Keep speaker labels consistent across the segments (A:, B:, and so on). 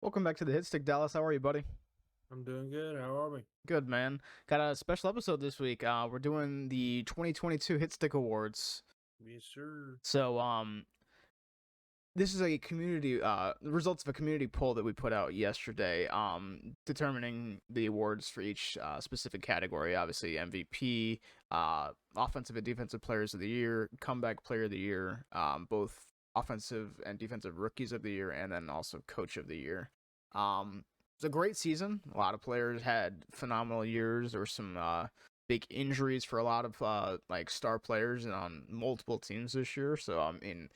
A: Welcome back to the Hitstick, Dallas. How are you, buddy?
B: I'm doing good. How are we?
A: Good, man. Got a special episode this week. We're doing the 2022 Hitstick Awards.
B: Yes, sir.
A: So, this is a community, the results of a community poll that we put out yesterday, determining the awards for each specific category. Obviously, MVP, offensive and defensive players of the year, comeback player of the year, both offensive and defensive rookies of the year, and then also coach of the year. It's a great season. A lot of players had phenomenal years. There were some big injuries for a lot of like star players on multiple teams this year. So I mean,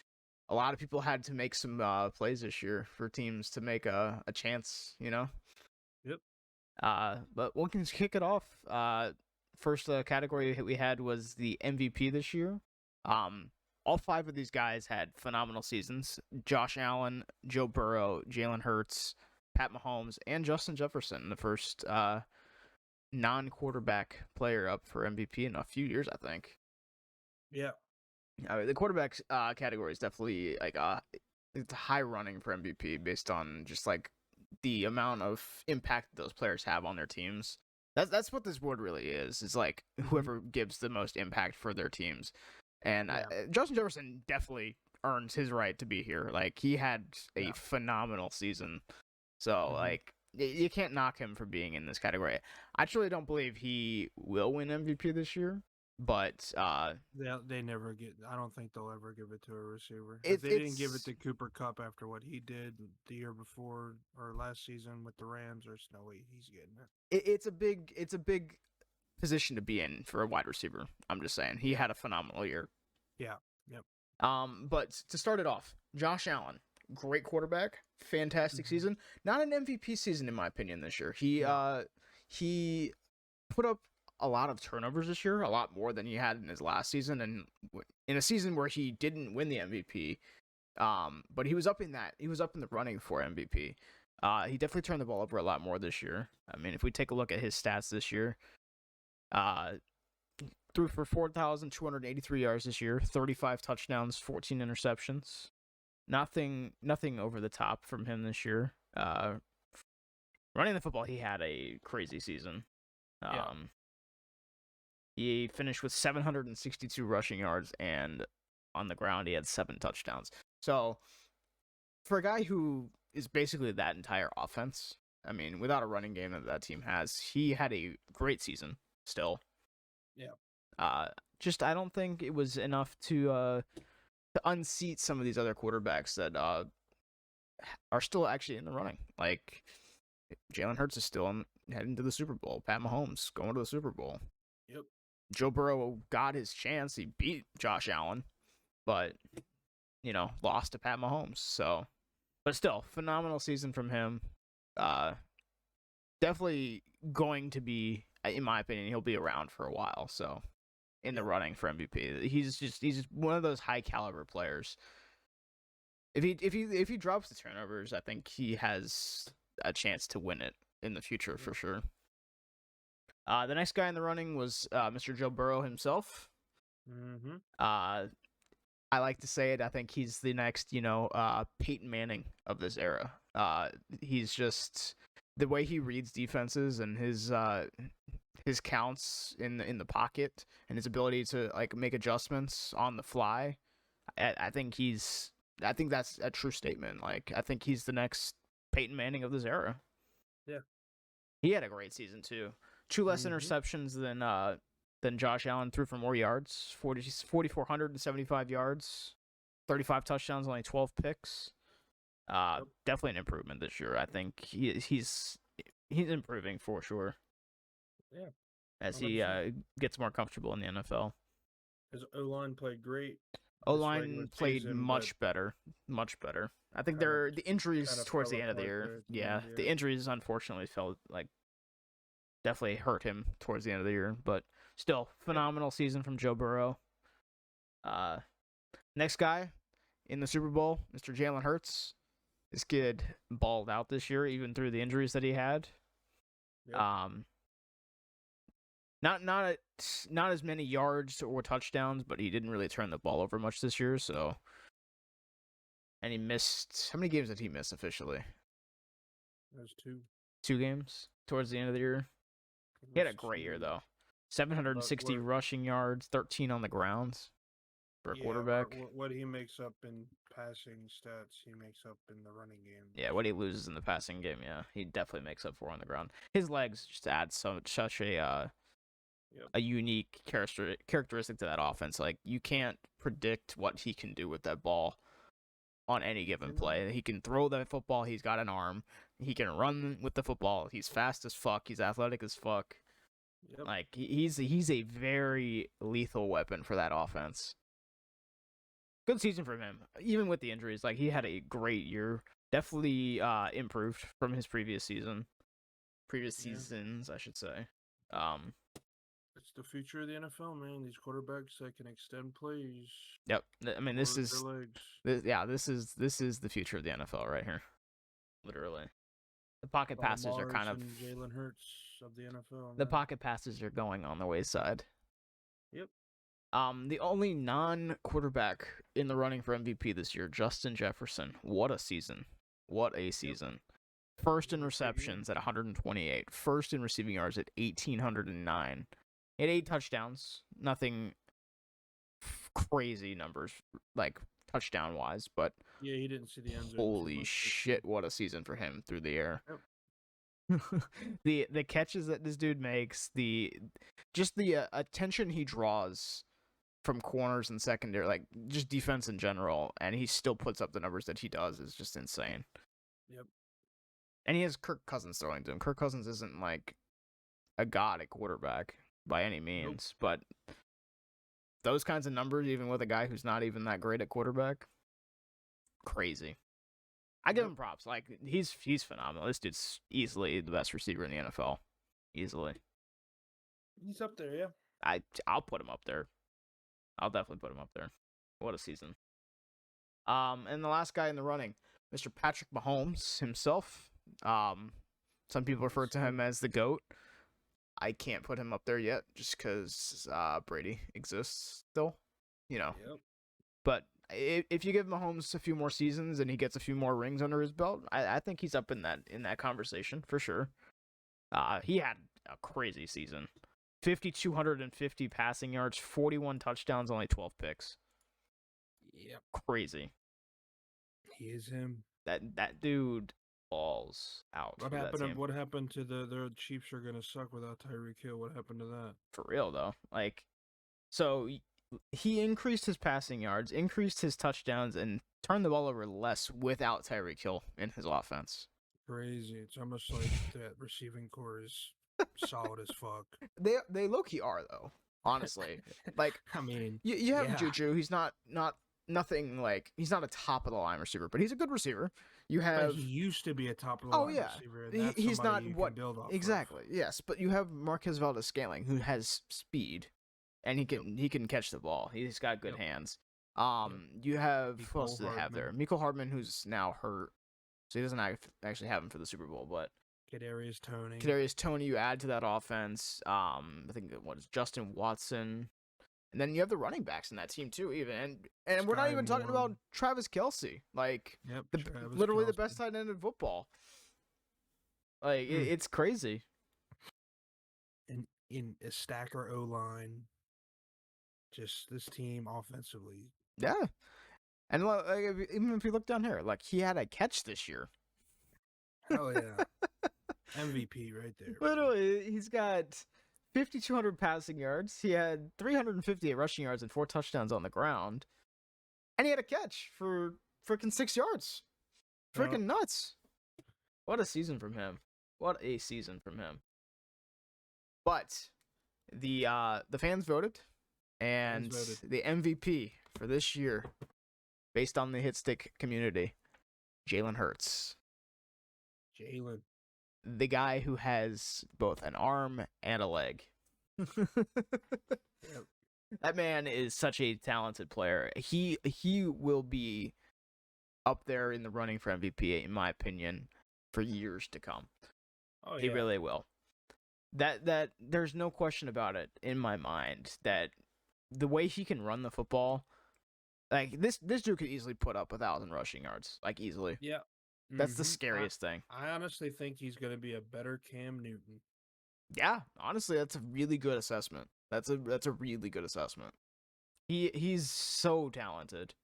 A: a lot of people had to make some plays this year for teams to make a chance, you know.
B: Yep.
A: But we can kick it off. First category we had was the MVP this year. All five of these guys had phenomenal seasons. Josh Allen, Joe Burrow, Jalen Hurts, Pat Mahomes, and Justin Jefferson, the first non-quarterback player up for MVP in a few years, I think.
B: Yeah.
A: I mean, the quarterback category is definitely like it's high running for MVP based on just like the amount of impact those players have on their teams. That's what this award really is. It's like whoever gives the most impact for their teams. And Justin Jefferson definitely earns his right to be here. Like he had a phenomenal season. So like you can't knock him for being in this category. I truly don't believe he will win MVP this year. But
B: they never get. I don't think they'll ever give it to a receiver. If they didn't give it to Cooper Kupp after what he did the year before or last season with the Rams, there's no way he's getting it.
A: It's a big position to be in for a wide receiver. I'm just saying he had a phenomenal year.
B: Yeah. Yep.
A: But to start it off, Josh Allen, great quarterback, fantastic season. Not an MVP season in my opinion this year. He put up a lot of turnovers this year, a lot more than he had in his last season, and in a season where he didn't win the MVP. But he was up in the running for MVP. He definitely turned the ball over a lot more this year. I mean, if we take a look at his stats this year, threw for 4,283 yards this year, 35 touchdowns, 14 interceptions. Nothing over the top from him this year. Running the football, he had a crazy season. He finished with 762 rushing yards, and on the ground, he had 7 touchdowns. So, for a guy who is basically that entire offense, I mean, without a running game that team has, he had a great season still.
B: Yeah.
A: Just I don't think it was enough to unseat some of these other quarterbacks that are still actually in the running. Like Jalen Hurts is still heading to the Super Bowl. Pat Mahomes going to the Super Bowl.
B: Yep.
A: Joe Burrow got his chance. He beat Josh Allen, but lost to Pat Mahomes. So, but still, phenomenal season from him. Definitely going to be, in my opinion, he'll be around for a while. So, in the running for MVP, he's just one of those high caliber players. If he drops the turnovers, I think he has a chance to win it in the future for sure. The next guy in the running was Mr. Joe Burrow himself. I like to say it. I think he's the next, Peyton Manning of this era. He's just the way he reads defenses and his counts in the pocket and his ability to like make adjustments on the fly. I think that's a true statement. Like I think he's the next Peyton Manning of this era.
B: Yeah.
A: He had a great season too. 2 less interceptions than Josh Allen, threw for more yards, 4,475 yards, 35 touchdowns, only 12 picks. Definitely an improvement this year. I think he's improving for sure.
B: Yeah.
A: As he gets more comfortable in the NFL.
B: His O-line played great.
A: O-line played much better. I think the injuries towards the end of the year. Yeah, the injuries unfortunately definitely hurt him towards the end of the year, but still phenomenal season from Joe Burrow. Next guy in the Super Bowl, Mr. Jalen Hurts. This kid balled out this year, even through the injuries that he had. Yep. Not as many yards or touchdowns, but he didn't really turn the ball over much this year. So, and he missed, how many games did he miss officially?
B: There's two.
A: 2 games towards the end of the year. He had a great year though. 760 rushing yards, 13 on the ground for a quarterback.
B: What he makes up in passing stats, he makes up in the running game.
A: Yeah, what he loses in the passing game, yeah, he definitely makes up for on the ground. His legs just add such a unique characteristic to that offense. Like, you can't predict what he can do with that ball on any given play. He can throw that football. He's got an arm. He can run with the football. He's fast as fuck. He's athletic as fuck.
B: Yep.
A: Like, he's a very lethal weapon for that offense. Good season for him, even with the injuries. Like, he had a great year. Definitely improved from his previous seasons, I should say.
B: It's the future of the NFL, man. These quarterbacks that can extend plays.
A: Yep. I mean, this is the future of the NFL right here. Literally. The pocket passes are kind of
B: Jalen Hurts of the NFL. Man.
A: The pocket passes are going on the wayside.
B: Yep.
A: The only non-quarterback in the running for MVP this year, Justin Jefferson. What a season. What a season. Yep. First in receptions at 128. First in receiving yards at 1,809. He had 8 touchdowns. Nothing crazy numbers, like touchdown-wise, but
B: yeah, he didn't see the end zone.
A: Holy shit, what a season for him through the air. Yep. the catches that this dude makes, the attention he draws from corners and secondary, like just defense in general, and he still puts up the numbers that he does is just insane.
B: Yep.
A: And he has Kirk Cousins throwing to him. Kirk Cousins isn't like a god at quarterback by any means, but those kinds of numbers, even with a guy who's not even that great at quarterback, crazy. I give him props. Like, he's phenomenal. This dude's easily the best receiver in the NFL. Easily.
B: He's up there, yeah.
A: I'll put him up there. I'll definitely put him up there. What a season. And the last guy in the running, Mr. Patrick Mahomes himself. Some people refer to him as the GOAT. I can't put him up there yet just because Brady exists still, you know.
B: Yep.
A: But if you give Mahomes a few more seasons and he gets a few more rings under his belt, I think he's up in that conversation for sure. He had a crazy season. 5,250 passing yards, 41 touchdowns, only 12 picks.
B: Yep.
A: Crazy.
B: He is him.
A: That dude balls out.
B: What happened to the Chiefs are gonna suck without Tyreek Hill? What happened to that?
A: For real though. Like, so he increased his passing yards, increased his touchdowns, and turned the ball over less without Tyreek Hill in his offense.
B: Crazy. It's almost like that receiving core is solid as fuck.
A: They low-key are though, honestly. Like,
B: I mean,
A: you have Juju. He's nothing like, he's not a top of the line receiver, but he's a good receiver. You have.
B: But he used to be a top of the line receiver. And that's
A: he's not
B: you
A: what
B: can build off
A: exactly.
B: Of.
A: Yes, but you have Marquez Valdes-Scantling, who has speed, and he can catch the ball. He's got good hands. You have who else do they have there? Mecole Hardman, who's now hurt, so he doesn't actually have him for the Super Bowl, but.
B: Kadarius
A: Toney, you add to that offense. I think Justin Watson, and then you have the running backs in that team too. Even and we're not even talking about Travis Kelce, like literally the best tight end in football. Like it's crazy.
B: And in a stacker O line, just this team offensively.
A: Yeah, and like, even if you look down here, like he had a catch this year.
B: Hell yeah. MVP right there.
A: Literally, he's got 5,200 passing yards. He had 358 rushing yards and 4 touchdowns on the ground. And he had a catch for freaking 6 yards. Freaking nuts. What a season from him. What a season from him. But the fans voted, and the MVP for this year, based on the Hitstick community, Jalen Hurts.
B: Jalen.
A: The guy who has both an arm and a leg.
B: Yep.
A: That man is such a talented player. He will be up there in the running for MVP, in my opinion, for years to come.
B: Oh, yeah.
A: He really will. That there's no question about it in my mind that the way he can run the football, like this dude could easily put up 1,000 rushing yards, like easily.
B: Yeah.
A: That's the
B: Mm-hmm.
A: scariest thing.
B: I honestly think he's going to be a better Cam Newton.
A: Yeah, honestly, that's a really good assessment. That's a really good assessment. He's so talented.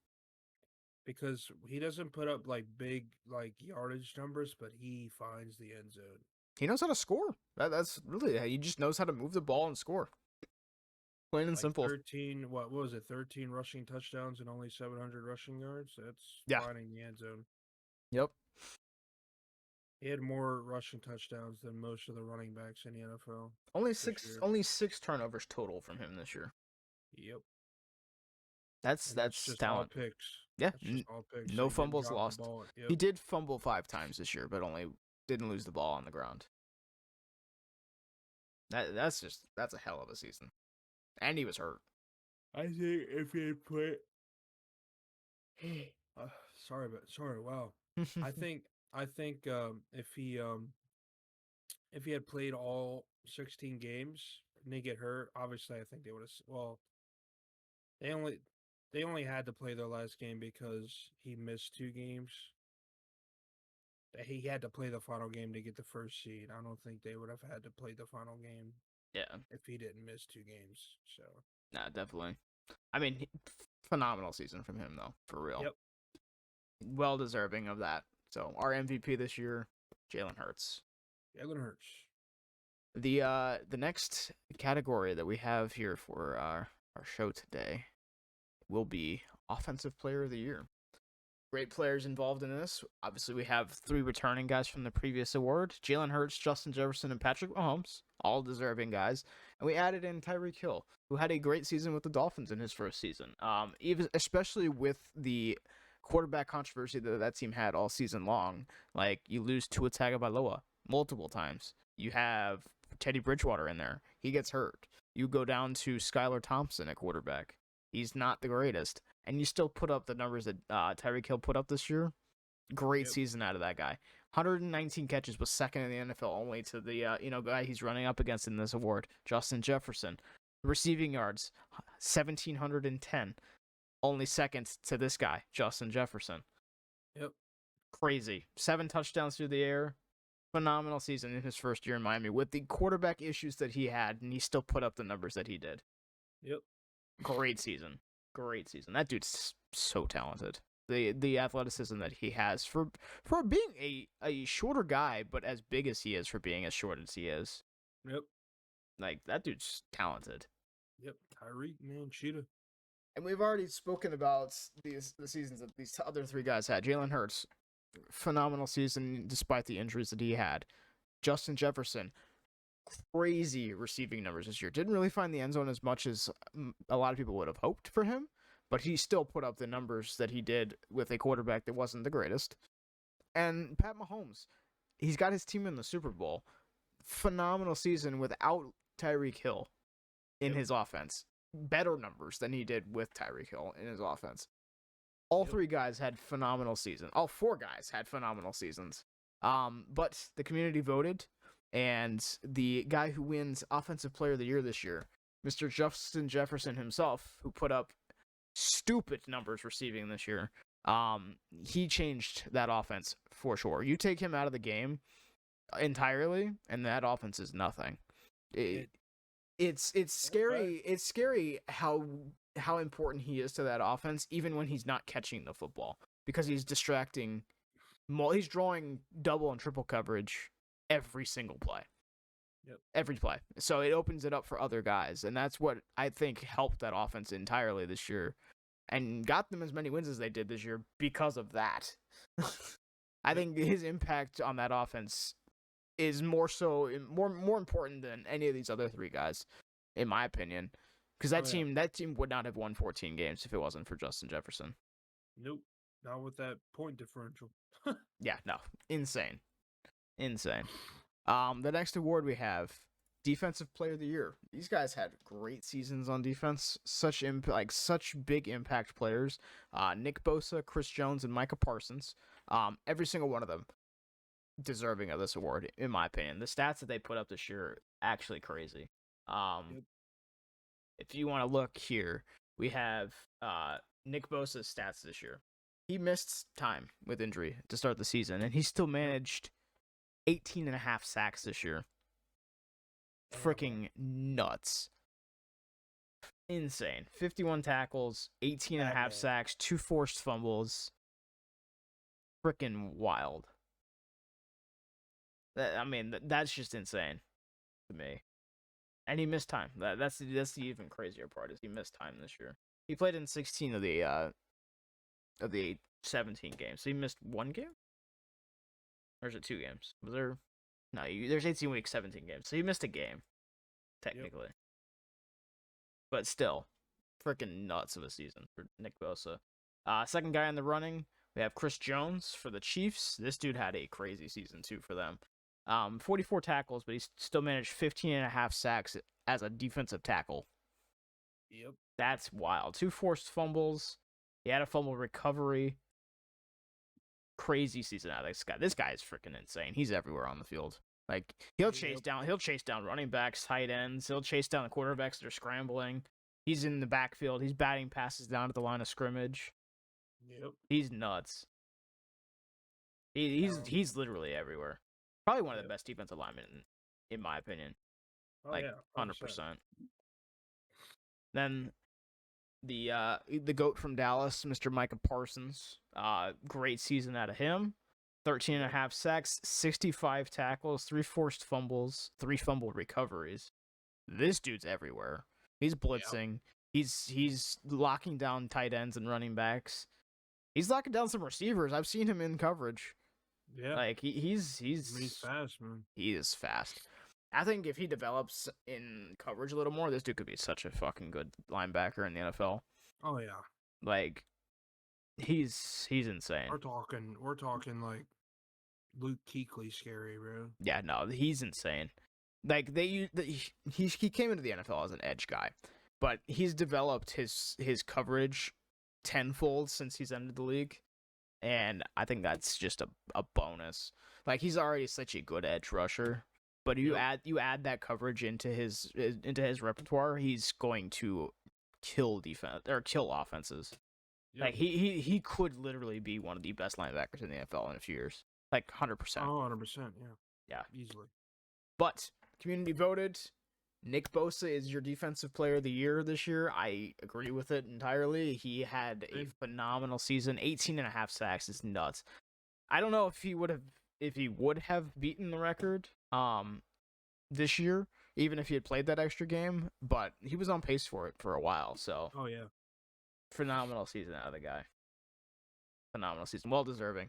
B: Because he doesn't put up like big like yardage numbers, but he finds the end zone.
A: He knows how to score. That's really, he just knows how to move the ball and score. Plain and
B: Like
A: simple.
B: 13, what was it? 13 rushing touchdowns and only 700 rushing yards. That's
A: Yeah.
B: finding the end zone.
A: Yep.
B: He had more rushing touchdowns than most of the running backs in the NFL
A: Only
B: this
A: six
B: year.
A: only six turnovers total from him this year.
B: Yep.
A: That's
B: And that's just all
A: talent.
B: picks.
A: Yeah.
B: That's just all picks. So
A: No
B: he didn't
A: fumbles
B: drop the
A: lost.
B: ball.
A: He
B: Yep.
A: did fumble 5 times this year, but only didn't lose the ball on the ground. That's a hell of a season. And he was hurt.
B: I think if he had put sorry, wow. I think if he had played all 16 games and they get hurt, obviously I think they would have. Well, they only they only had to play their last game because he missed 2 games. He had to play the final game to get the first seed. I don't think they would have had to play the final game
A: Yeah.
B: if he didn't miss 2 games. So
A: Nah, definitely. I mean, phenomenal season from him though, for real.
B: yep,
A: Well deserving of that. So our MVP this year, Jalen Hurts.
B: Jalen Hurts.
A: The next category that we have here for our show today will be Offensive Player of the Year. Great players involved in this. Obviously, we have 3 returning guys from the previous award: Jalen Hurts, Justin Jefferson, and Patrick Mahomes, all deserving guys. And we added in Tyreek Hill, who had a great season with the Dolphins in his first season. Even especially with the quarterback controversy that team had all season long. Like, you lose Tua Tagovailoa multiple times. You have Teddy Bridgewater in there. He gets hurt. You go down to Skylar Thompson at quarterback. He's not the greatest. And you still put up the numbers that Tyreek Hill put up this year. Great season out of that guy. 119 catches, was second in the NFL only to the guy he's running up against in this award, Justin Jefferson. Receiving yards, 1,710. Only second to this guy, Justin Jefferson.
B: Yep.
A: Crazy. 7 touchdowns through the air. Phenomenal season in his first year in Miami with the quarterback issues that he had, and he still put up the numbers that he did.
B: Yep.
A: Great season. Great season. That dude's so talented. The athleticism that he has for being a shorter guy, but as big as he is for being as short as he is.
B: Yep.
A: Like, that dude's talented.
B: Yep. Tyreek, man, cheetah.
A: And we've already spoken about the seasons that these other 3 guys had. Jalen Hurts, phenomenal season despite the injuries that he had. Justin Jefferson, crazy receiving numbers this year. Didn't really find the end zone as much as a lot of people would have hoped for him, but he still put up the numbers that he did with a quarterback that wasn't the greatest. And Pat Mahomes, he's got his team in the Super Bowl. Phenomenal season without Tyreek Hill in his offense. Better numbers than he did with Tyreek Hill in his offense. All 3 guys had phenomenal seasons. All 4 guys had phenomenal seasons. But the community voted, and the guy who wins Offensive Player of the Year this year, Mr. Justin Jefferson himself, who put up stupid numbers receiving this year, he changed that offense for sure. You take him out of the game entirely, and that offense is nothing. It's scary. It's scary how important he is to that offense, even when he's not catching the football, because he's distracting. He's drawing double and triple coverage every single play.
B: Yep.
A: Every play. So it opens it up for other guys, and that's what I think helped that offense entirely this year, and got them as many wins as they did this year because of that. I think his impact on that offense is more important than any of these other 3 guys, in my opinion, because that team would not have won 14 games if it wasn't for Justin Jefferson.
B: Nope, not with that point differential.
A: Yeah, no, insane. The next award we have, Defensive Player of the Year. These guys had great seasons on defense. Such big impact players. Nick Bosa, Chris Jones, and Micah Parsons. Every single one of them deserving of this award, in my opinion. The stats that they put up this year are actually crazy. If you want to look here, we have Nick Bosa's stats this year. he missed time with injury to start the season, and he still managed 18 and a half sacks this year. Freaking nuts. Insane. 51 tackles, 18 and a half sacks, 2 forced fumbles. Freaking wild. That's just insane to me. And he missed time. That's the even crazier part, is he missed time this year. He played in 16 of the 17 games. So he missed one game? Or is it 2 games? Was there? No, there's 18 weeks, 17 games. So he missed a game, technically. Yep. But still, freaking nuts of a season for Nick Bosa. Second guy in the running, we have Chris Jones for the Chiefs. This dude had a crazy season, too, for them. 44 tackles, but he still managed 15 and a half sacks as a defensive tackle.
B: Yep.
A: That's wild. 2 forced fumbles. He had a fumble recovery. Crazy season out of this guy. This guy is freaking insane. He's everywhere on the field. Like, he'll chase down running backs, tight ends. He'll chase down the quarterbacks that are scrambling. He's in the backfield. He's batting passes down to the line of scrimmage.
B: Yep.
A: He's nuts. He's literally everywhere. Probably one of the best defensive linemen, in my opinion.
B: Oh, yeah,
A: 100%. Then the GOAT from Dallas, Mr. Micah Parsons. Great season out of him. 13 and a half sacks, 65 tackles, 3 forced fumbles, 3 fumble recoveries. This dude's everywhere. He's blitzing. Yep. He's locking down tight ends and running backs. He's locking down some receivers. I've seen him in coverage.
B: Yeah.
A: Like, he's
B: fast, man.
A: He is fast. I think if he develops in coverage a little more, this dude could be such a fucking good linebacker in the NFL.
B: Oh yeah.
A: Like, he's insane.
B: We're talking like Luke Kuechly scary, bro.
A: Yeah, no, he's insane. Like, he came into the NFL as an edge guy, but he's developed his coverage tenfold since he's entered the league. And I think that's just a bonus. Like, he's already such a good edge rusher, but you add that coverage into his repertoire, he's going to kill defense or kill offenses. Yep. Like, he could literally be one of the best linebackers in the NFL in a few years. Like, 100%.
B: Oh, 100%, yeah.
A: Yeah.
B: Easily.
A: But community voted Nick Bosa is your defensive player of the year this year. I agree with it entirely. He had a phenomenal season. 18 and a half sacks is nuts. I don't know if he would have beaten the record this year, even if he had played that extra game, but he was on pace for it for a while. So,
B: oh yeah,
A: phenomenal season out of the guy. Phenomenal season, well deserving.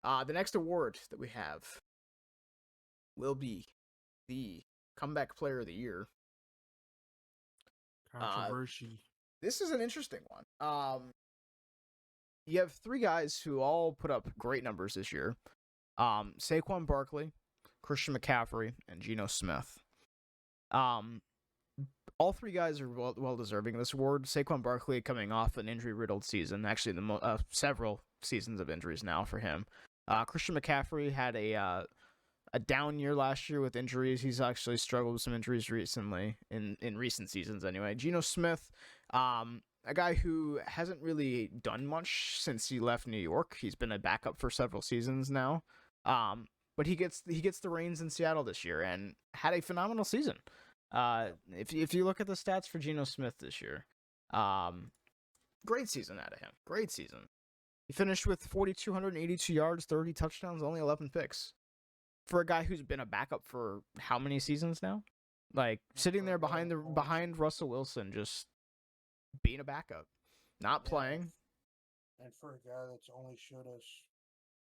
A: The next award that we have will be the Comeback Player of the Year.
B: Controversy.
A: This is an interesting one. You have 3 guys who all put up great numbers this year. Saquon Barkley, Christian McCaffrey, and Geno Smith. All 3 guys are well deserving of this award. Saquon Barkley coming off an injury-riddled season. Actually, several seasons of injuries now for him. Christian McCaffrey had a down year last year with injuries. He's actually struggled with some injuries recently, in recent seasons anyway. Geno Smith, a guy who hasn't really done much since he left New York. He's been a backup for several seasons now. But he gets the reins in Seattle this year and had a phenomenal season. If you look at the stats for Geno Smith this year, great season out of him. Great season. He finished with 4,282 yards, 30 touchdowns, only 11 picks. For a guy who's been a backup for how many seasons now? Like, sitting there behind Russell Wilson, just being a backup, not playing.
B: And for a guy that's only showed us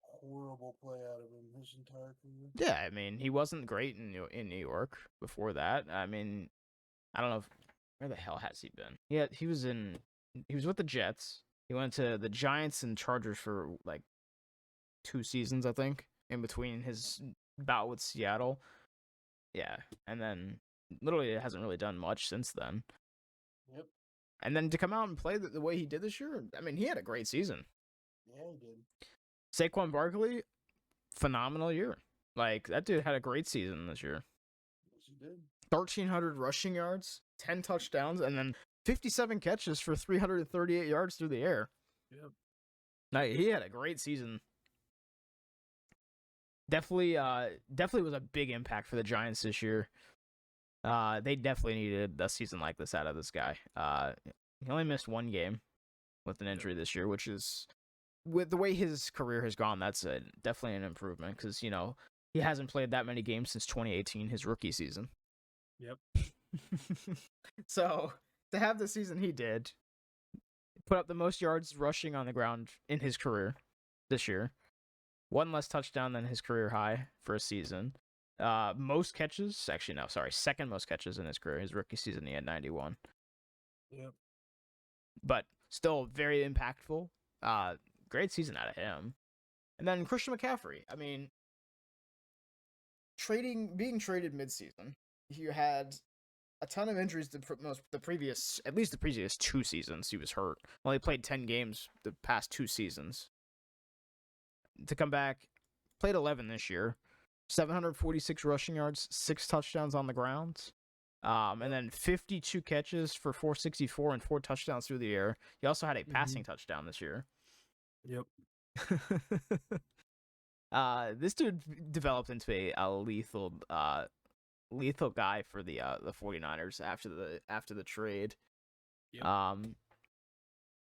B: horrible play out of him his entire career.
A: Yeah, I mean, he wasn't great in New York before that. I mean, I don't know where the hell has he been? Yeah, he was with the Jets. He went to the Giants and Chargers for like 2 seasons, I think, in between his bout with Seattle. Yeah, and then literally it hasn't really done much since then.
B: Yep.
A: And then to come out and play the way he did this year, I mean, he had a great season.
B: Yeah, he did.
A: Saquon Barkley, phenomenal year. Like, that dude had a great season this year.
B: Yes, he did.
A: 1,300 rushing yards, 10 touchdowns, and then 57 catches for 338 yards through the air.
B: Yep.
A: No, he had a great season. Definitely was a big impact for the Giants this year. They definitely needed a season like this out of this guy. He only missed one game with an
B: Yep.
A: injury this year, which is with the way his career has gone, that's definitely an improvement because he hasn't played that many games since 2018, his rookie season.
B: Yep.
A: So to have the season he did, put up the most yards rushing on the ground in his career this year, one less touchdown than his career high for a season. Most catches, actually no, sorry, second most catches in his career. His rookie season he had 91.
B: Yep.
A: But still very impactful. Great season out of him. And then Christian McCaffrey. I mean, being traded midseason, he had a ton of injuries at least the previous 2 seasons he was hurt. Only played 10 games the past 2 seasons. To come back, played 11 this year. 746 rushing yards, 6 touchdowns on the ground. And then 52 catches for 464 and 4 touchdowns through the air. He also had a passing touchdown this year.
B: Yep.
A: This dude developed into a lethal guy for the 49ers after the trade.
B: Yep.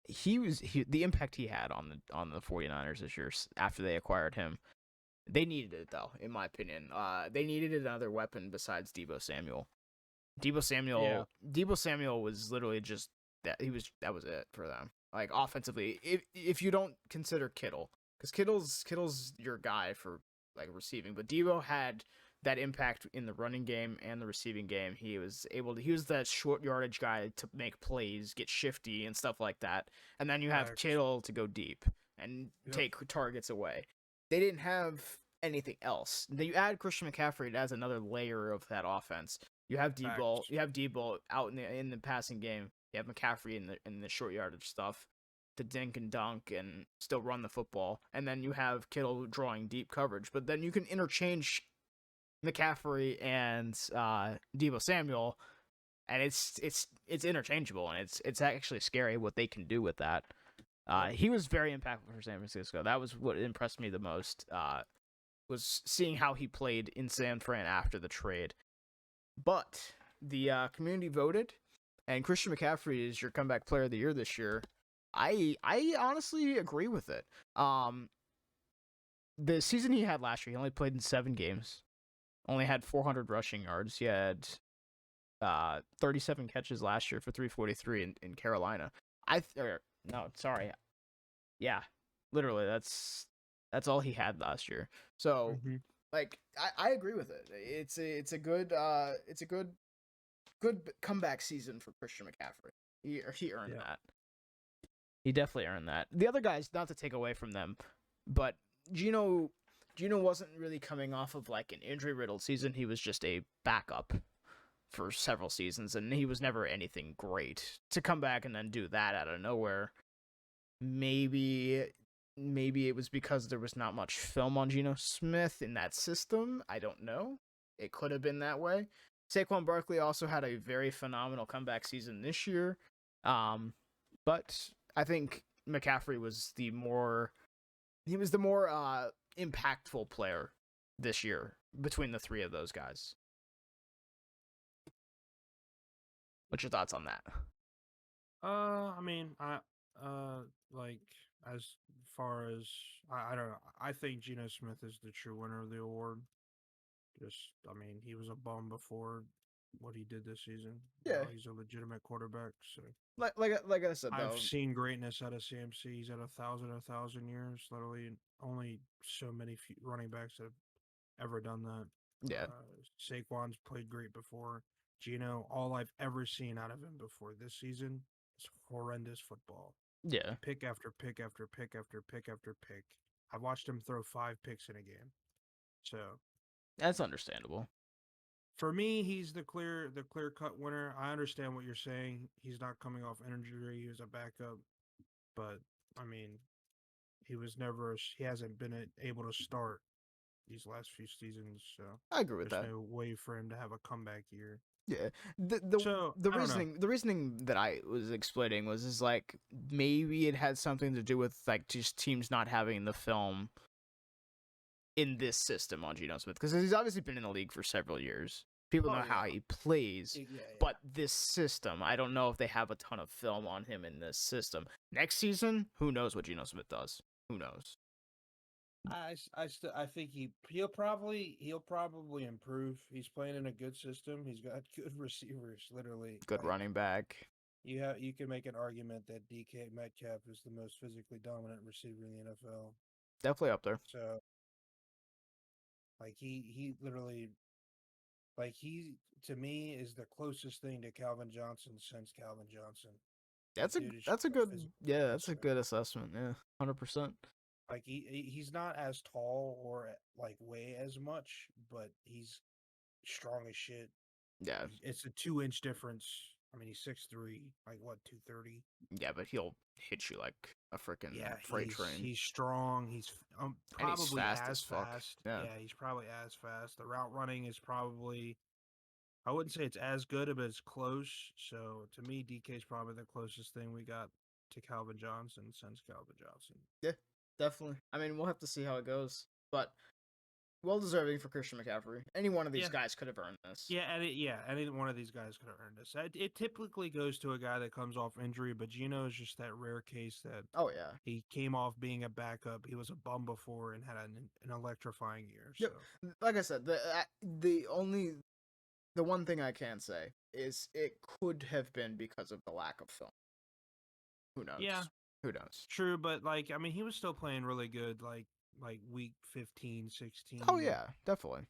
A: The impact he had on the 49ers this year after they acquired him. They needed it though, in my opinion. They needed another weapon besides Deebo Samuel. Deebo Samuel was literally just that. That was it for them. Like offensively, if you don't consider Kittle, because Kittle's your guy for like receiving, but Deebo had that impact in the running game and the receiving game. He was that short yardage guy to make plays, get shifty and stuff like that. And then you have Kittle to go deep and take targets away. They didn't have anything else. Then you add Christian McCaffrey as another layer of that offense. You have Debo. You have Debo out in the passing game. You have McCaffrey in the short yardage stuff to dink and dunk and still run the football. And then you have Kittle drawing deep coverage. But then you can interchange McCaffrey and Deebo Samuel, and it's interchangeable, and it's actually scary what they can do with that. He was very impactful for San Francisco. That was what impressed me the most. Was seeing how he played in San Fran after the trade. But the community voted, and Christian McCaffrey is your comeback player of the year this year. I honestly agree with it. The season he had last year, he only played in 7 games. Only had 400 rushing yards. He had 37 catches last year for 343 in Carolina. Yeah, literally that's all he had last year. So like I agree with it. It's a good comeback season for Christian McCaffrey. He earned that. He definitely earned that. The other guys, not to take away from them, but Gino wasn't really coming off of like an injury-riddled season. He was just a backup for several seasons, and he was never anything great. To come back and then do that out of nowhere, maybe it was because there was not much film on Geno Smith in that system. I don't know. It could have been that way. Saquon Barkley also had a very phenomenal comeback season this year. But I think McCaffrey was the more impactful player this year between the 3 of those guys. What's your thoughts on that?
B: I mean, like as far as I don't know, I think Geno Smith is the true winner of the award. I mean, he was a bum before what he did this season.
A: Yeah,
B: he's a legitimate quarterback. So,
A: like I said, though,
B: I've seen greatness out of CMC. He's at 1,000 years. Literally, only so many running backs have ever done that.
A: Yeah.
B: Saquon's played great before. Geno, all I've ever seen out of him before this season is horrendous football.
A: Yeah.
B: Pick after pick after pick after pick after pick. I've watched him throw 5 picks in a game. So
A: that's understandable.
B: For me, he's the clear cut winner. I understand what you're saying. He's not coming off injury. He was a backup, but I mean, he hasn't been able to start these last few seasons. So
A: I agree with that.
B: There's no way for him to have a comeback year.
A: Yeah. The
B: So
A: the
B: I don't know.
A: reasoning that I was explaining was is like maybe it had something to do with like just teams not having the film in this system on Geno Smith because he's obviously been in the league for several years. People
B: Oh
A: know how
B: yeah,
A: he plays,
B: yeah,
A: but this system, I don't know if they have a ton of film on him in this system. Next season, who knows what Geno Smith does? Who knows?
B: I think he'll probably improve. He's playing in a good system. He's got good receivers. Literally,
A: Good
B: like
A: running back,
B: you can make an argument that DK Metcalf is the most physically dominant receiver in the NFL.
A: definitely up there.
B: So like he literally like he to me is the closest thing to Calvin Johnson since Calvin Johnson. That dude is just
A: That's a
B: a
A: good
B: physical
A: yeah, that's a
B: monster.
A: good assessment. Yeah, 100%.
B: Like he's not as tall or like weigh as much, but he's strong as shit.
A: Yeah,
B: It's a 2 inch difference. I mean, he's 6'3", like what 230.
A: yeah, but he'll hit you like a freaking
B: Yeah,
A: freight
B: he's
A: train,
B: he's strong. He's
A: and he's
B: probably
A: fast as
B: as
A: fuck.
B: fast.
A: Yeah,
B: Yeah, he's probably as fast. The route running is probably I wouldn't say it's as good, but it's close. So to me, DK is probably the closest thing we got to Calvin Johnson since Calvin Johnson.
A: yeah, definitely. I mean, we'll have to see how it goes, but well deserving for Christian McCaffrey. Any one of these
B: Yeah,
A: guys could have earned this.
B: any one of these guys could have earned this. It typically goes to a guy that comes off injury, but Gino is just that rare case that
A: Oh yeah.
B: he came off being a backup. He was a bum before and had an electrifying year. So
A: Yep. Like I said, the one thing I can say is it could have been because of the lack of film. Who
B: yeah,
A: knows? Who knows?
B: true, but like I mean, he was still playing really good. Like week 15,
A: Oh
B: 16.
A: yeah, definitely.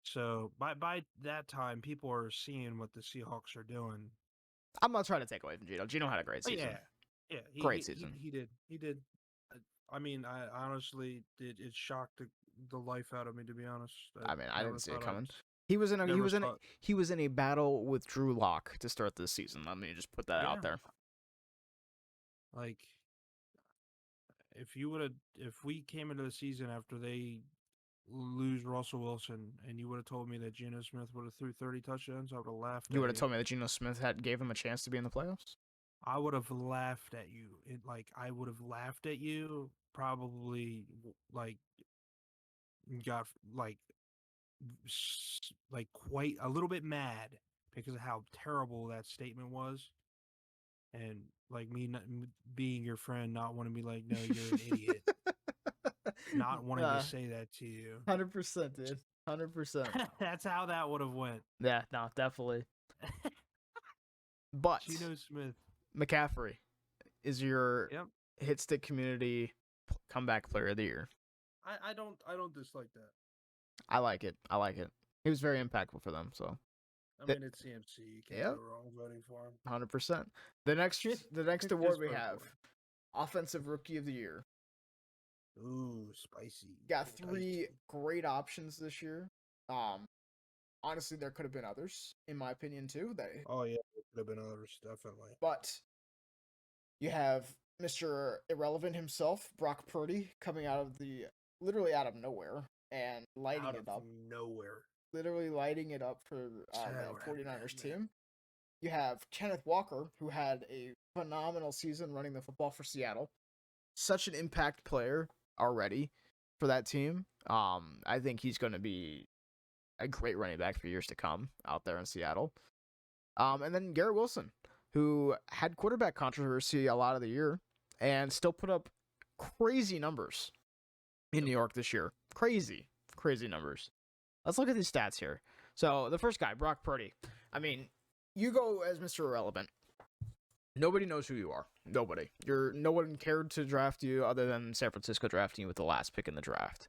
B: So by that time, people are seeing what the Seahawks are doing.
A: I'm not trying to take away from Gino. Gino had a great
B: Oh yeah,
A: season.
B: yeah,
A: Great season.
B: he did. I mean, I honestly did. It shocked the life out of me, to be honest. I
A: I mean, I
B: never
A: didn't see it
B: thought
A: coming. He was in a
B: never thought.
A: he was in a battle with Drew Lock to start this season. Let me just put that out
B: Yeah,
A: there.
B: like if we came into the season after they lose Russell Wilson, and you would have told me that Geno Smith would have threw 30 touchdowns, I would have laughed
A: You
B: at
A: would have
B: you.
A: told me that Geno Smith had gave him a chance to be in the playoffs.
B: I would have laughed at you. I would have laughed at you. Probably like got like quite a little bit mad because of how terrible that statement was, and like me not, being your friend, not wanting to be like, no, you're an idiot, not wanting to say that to you.
A: 100%, dude. 100%.
B: That's how that would have went.
A: Yeah, no, definitely. But
B: Geno Smith.
A: McCaffrey is your
B: Yep.
A: Hitstick community comeback player of the year.
B: I don't dislike that.
A: I like it. I like it. He was very impactful for them. So
B: I mean, it's CMC. You can't
A: Yep.
B: go wrong voting for him.
A: 100%. The next
B: Just
A: award we
B: vote
A: have,
B: for him.
A: Offensive Rookie of the Year.
B: Ooh, spicy.
A: Got 3
B: Dicey.
A: great options this year. Honestly, there could have been others, in my opinion, too.
B: Oh yeah, there could have been others, definitely.
A: But you have Mr. Irrelevant himself, Brock Purdy, coming literally out of nowhere and lighting
B: Out
A: it
B: of
A: up.
B: nowhere.
A: Literally lighting it up for the 49ers team. You have Kenneth Walker, who had a phenomenal season running the football for Seattle. Such an impact player already for that team. I think he's going to be a great running back for years to come out there in Seattle. And then Garrett Wilson, who had quarterback controversy a lot of the year and still put up crazy numbers in New York this year. Crazy numbers. Let's look at these stats here. So the first guy, Brock Purdy. I mean, you go as Mr. Irrelevant. Nobody knows who you are. Nobody. No one cared to draft you other than San Francisco drafting you with the last pick in the draft.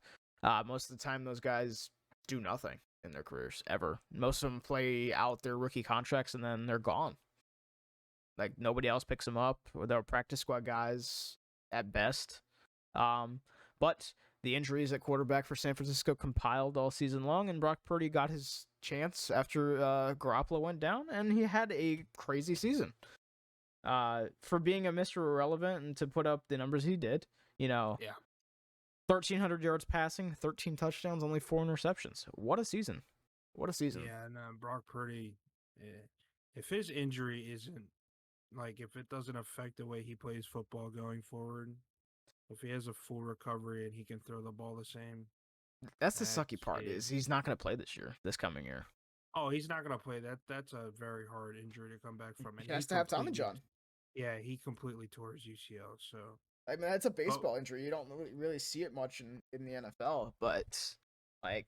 A: Most of the time, those guys do nothing in their careers ever. Most of them play out their rookie contracts and then they're gone. Like nobody else picks them up. Or they're practice squad guys at best. But the injuries at quarterback for San Francisco compiled all season long, and Brock Purdy got his chance after Garoppolo went down, and he had a crazy season. For being a Mr. Irrelevant and to put up the numbers he did,
B: Yeah.
A: 1,300 yards passing, 13 touchdowns, only 4 interceptions. What a season. What a season.
B: Yeah, and Brock Purdy. if his injury isn't like if it doesn't affect the way he plays football going forward, if he has a full recovery and he can throw the ball the same,
A: That's the
B: that
A: sucky part is he's not going to play this coming year.
B: oh, he's not gonna play. That's a very hard injury to come back from, and
A: He has to have Tommy John.
B: he completely tore his UCL. So,
A: I mean, that's a
B: but
A: baseball injury. You don't really see it much in the NFL, but like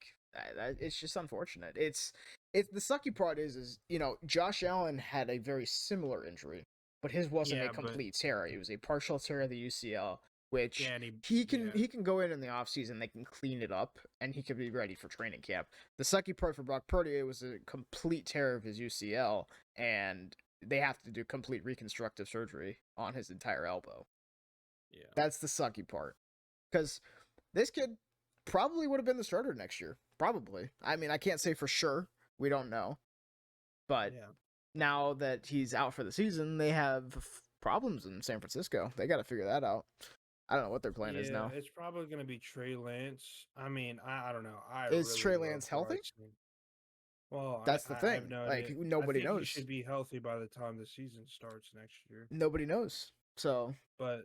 A: it's just unfortunate. It's the sucky part is Josh Allen had a very similar injury, but his wasn't a
B: yeah, but
A: complete tear. It was a partial tear of the UCL, which
B: yeah, and
A: he can go in the offseason, they can clean it up, and he can be ready for training camp. The sucky part for Brock Purdy, it was a complete tear of his UCL, and they have to do complete reconstructive surgery on his entire elbow.
B: yeah,
A: That's the sucky part. Because this kid probably would have been the starter next year. Probably. I mean, I can't say for sure. We don't know. But
B: yeah.
A: now that he's out for the season, they have problems in San Francisco. They got to figure that out. I don't know what their plan is
B: Yeah,
A: now.
B: it's probably gonna be Trey Lance. I mean, I don't know. I
A: Is
B: really
A: Trey
B: love
A: Lance
B: what
A: healthy?
B: I've seen. Well,
A: That's the
B: I have
A: thing.
B: no
A: Like,
B: idea. I
A: nobody
B: think he
A: knows.
B: should be healthy by the time the season starts next year.
A: Nobody knows. So,
B: But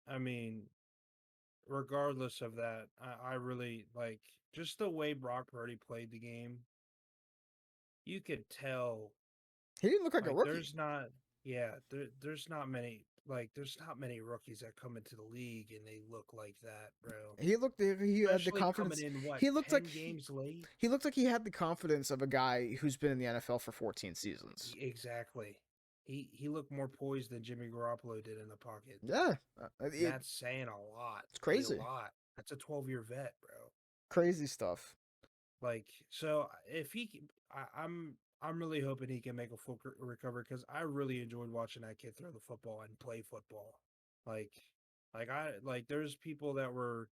B: I mean, regardless of that, I really like just the way Brock Purdy played the game. You could tell
A: he didn't look like a
B: like
A: rookie.
B: there's not yeah, there's not many there's not many rookies that come into the league and they look like that, bro.
A: He had the
B: Especially coming
A: confidence.
B: in what,
A: He looked
B: 10
A: like
B: games late?
A: he looked like he had the confidence of a guy who's been in the NFL for 14 seasons.
B: Exactly. He looked more poised than Jimmy Garoppolo did in the pocket.
A: Yeah,
B: And that's saying a lot.
A: it's crazy.
B: A lot. That's a 12-year vet, bro.
A: Crazy stuff.
B: Like, so if I'm really hoping he can make a full recovery because I really enjoyed watching that kid throw the football and play football. Like, there's people that were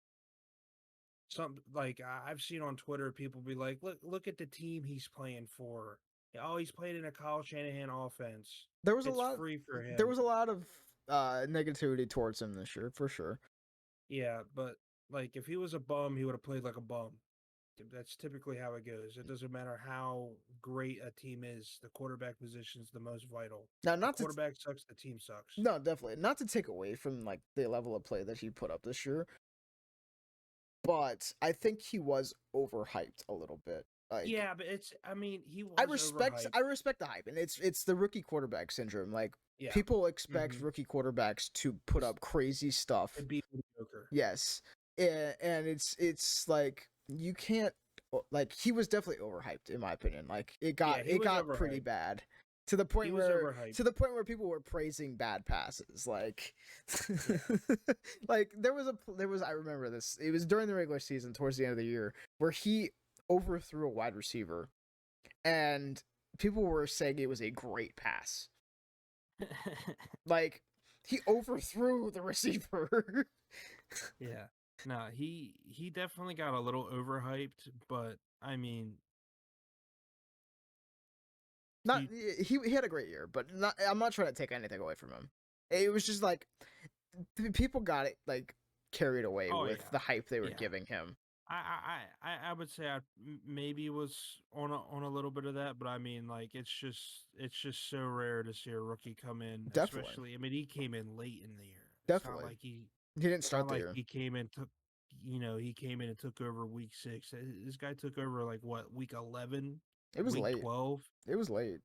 B: I've seen on Twitter people be like, look at the team he's playing for. Oh, he's played in a Kyle Shanahan offense.
A: There was a
B: It's
A: lot.
B: free for
A: There
B: him.
A: was a lot of negativity towards him this year, for sure.
B: Yeah, but like if he was a bum, he would have played like a bum. That's typically how it goes. It doesn't matter how great a team is. The quarterback position is the most vital.
A: Now,
B: The
A: not to
B: quarterback sucks, the team sucks.
A: no, definitely not to take away from like the level of play that he put up this year, but I think he was overhyped a little bit. Like,
B: Yeah, but I mean, he was
A: I
B: overhyped.
A: respect the hype, and it's the rookie quarterback syndrome. Like,
B: Yeah.
A: people expect
B: Mhm.
A: rookie quarterbacks to put up crazy stuff.
B: To be mediocre.
A: Yes, and it's like you can't, like, he was definitely overhyped in my opinion. Like,
B: he
A: it
B: was
A: got pretty
B: overhyped.
A: bad to the point
B: He was
A: where
B: overhyped.
A: people were praising bad passes. Like, like there was I remember this. It was during the regular season towards the end of the year where he overthrew a wide receiver, and people were saying it was a great pass. Like, he overthrew the receiver.
B: Yeah. No, he definitely got a little overhyped, but I mean,
A: Not
B: he
A: he had a great year, but I'm not trying to take anything away from him. It was just like people got it like carried away
B: oh
A: with
B: yeah.
A: the hype they were
B: Yeah.
A: giving him.
B: I would say I maybe was on a little bit of that, but I mean like it's just so rare to see a rookie come in,
A: Definitely,
B: especially I mean he came in late in the year.
A: definitely. He didn't
B: It's not
A: start the
B: like
A: year.
B: he came in took he came in and took over week 6. This guy took over like what, week 11,
A: It was
B: week
A: late.
B: 12.
A: It was late.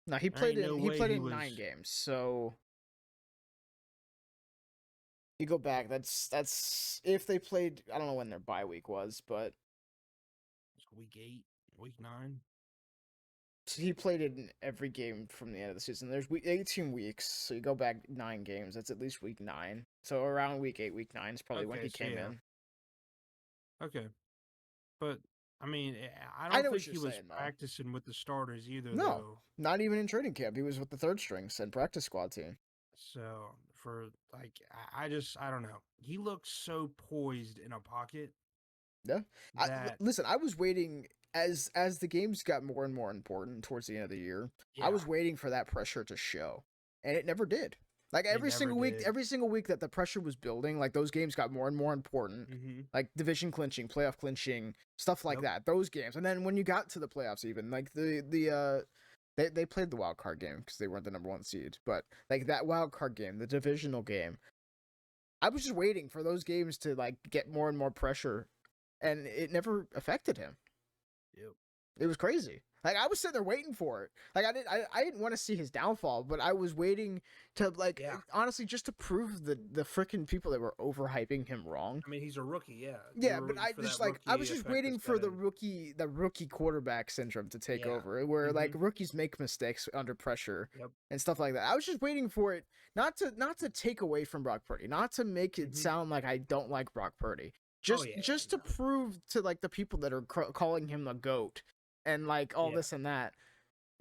A: No,
B: There ain't no
A: he
B: way
A: played
B: he
A: in
B: was
A: 9 games. So you go back. That's if they played. I don't know when their bye week was, but
B: week 8, week 9.
A: he played in every game from the end of the season. There's 18 weeks, so you go back 9 games. That's at least week 9. So around week 8, week 9 is probably when
B: Okay,
A: he
B: so
A: came
B: yeah.
A: in.
B: Okay. But I mean, I
A: I
B: don't
A: know
B: think
A: what you're
B: he was
A: saying, though.
B: practicing with the starters either,
A: No,
B: though.
A: not even in training camp. He was with the third strings and practice squad team.
B: So for like, I don't know. He looks so poised in a pocket
A: Yeah.
B: that
A: Listen, I was waiting as the games got more and more important towards the end of the year. I
B: yeah,
A: was waiting for that pressure to show, and it never did. Like
B: it never did.
A: every single week that the pressure was building, like those games got more and more important.
B: Mm-hmm.
A: Like division clinching, playoff clinching, stuff like
B: Yep.
A: that. Those games, and then when you got to the playoffs, even like They played the wild card game because they weren't the number 1 seed, but like that wild card game, the divisional game, I was just waiting for those games to like get more and more pressure, and it never affected him.
B: Yep.
A: It was crazy. Like I was sitting there waiting for it. Like I didn't want to see his downfall, but I was waiting to like
B: Yeah.
A: honestly just to prove the freaking people that were overhyping him wrong.
B: I mean, he's a rookie. Yeah.
A: Yeah,
B: You're
A: but
B: rooting
A: I
B: for
A: just
B: that
A: like I was
B: rookie
A: just
B: effect to
A: waiting for
B: set in.
A: the rookie quarterback syndrome to take
B: Yeah.
A: over, where like
B: Mhm.
A: rookies make mistakes under pressure
B: Yep.
A: and stuff like that. I was just waiting for it not to take away from Brock Purdy, not to make it
B: Mhm.
A: sound like I don't like Brock Purdy.
B: Oh yeah.
A: Just to
B: No.
A: prove to like the people that are calling him the GOAT and like all
B: Yeah.
A: this and that,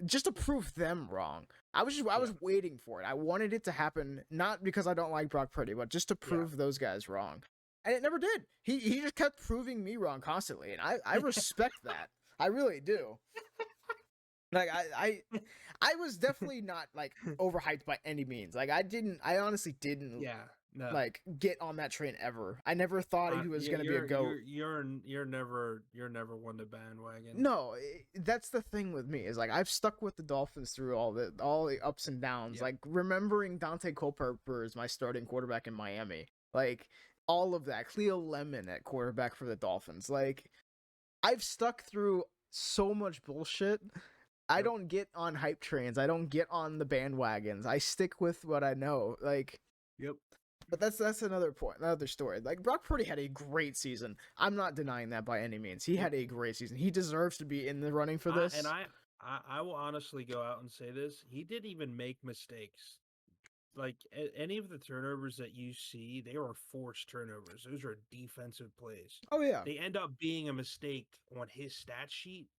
A: just to prove them wrong. I was
B: Yeah.
A: waiting for it. I wanted it to happen, not because I don't like Brock Purdy, but just to
B: Yeah.
A: prove those guys wrong. And it never did. He just kept proving me wrong constantly, and I respect that. I really do. Like I was definitely not like overhyped by any means. Like I honestly didn't
B: Yeah. No.
A: like get on that train ever. I never thought he was gonna be a GOAT.
B: You're never one to bandwagon.
A: No, that's the thing with me is like I've stuck with the Dolphins through all the ups and downs.
B: Yep.
A: Like remembering Dante Culpepper as my starting quarterback in Miami, like all of that. Cleo Lemon at quarterback for the Dolphins. Like I've stuck through so much bullshit. I
B: Yep.
A: don't get on hype trains. I don't get on the bandwagons. I stick with what I know. Like,
B: Yep.
A: but that's another point, another story. Like Brock Purdy had a great season. I'm not denying that by any means. He had a great season. He deserves to be in the running for this.
B: And I will honestly go out and say this: he didn't even make mistakes. Like any of the turnovers that you see, they were forced turnovers. Those are defensive plays.
A: Oh yeah,
B: They end up being a mistake on his stat sheet,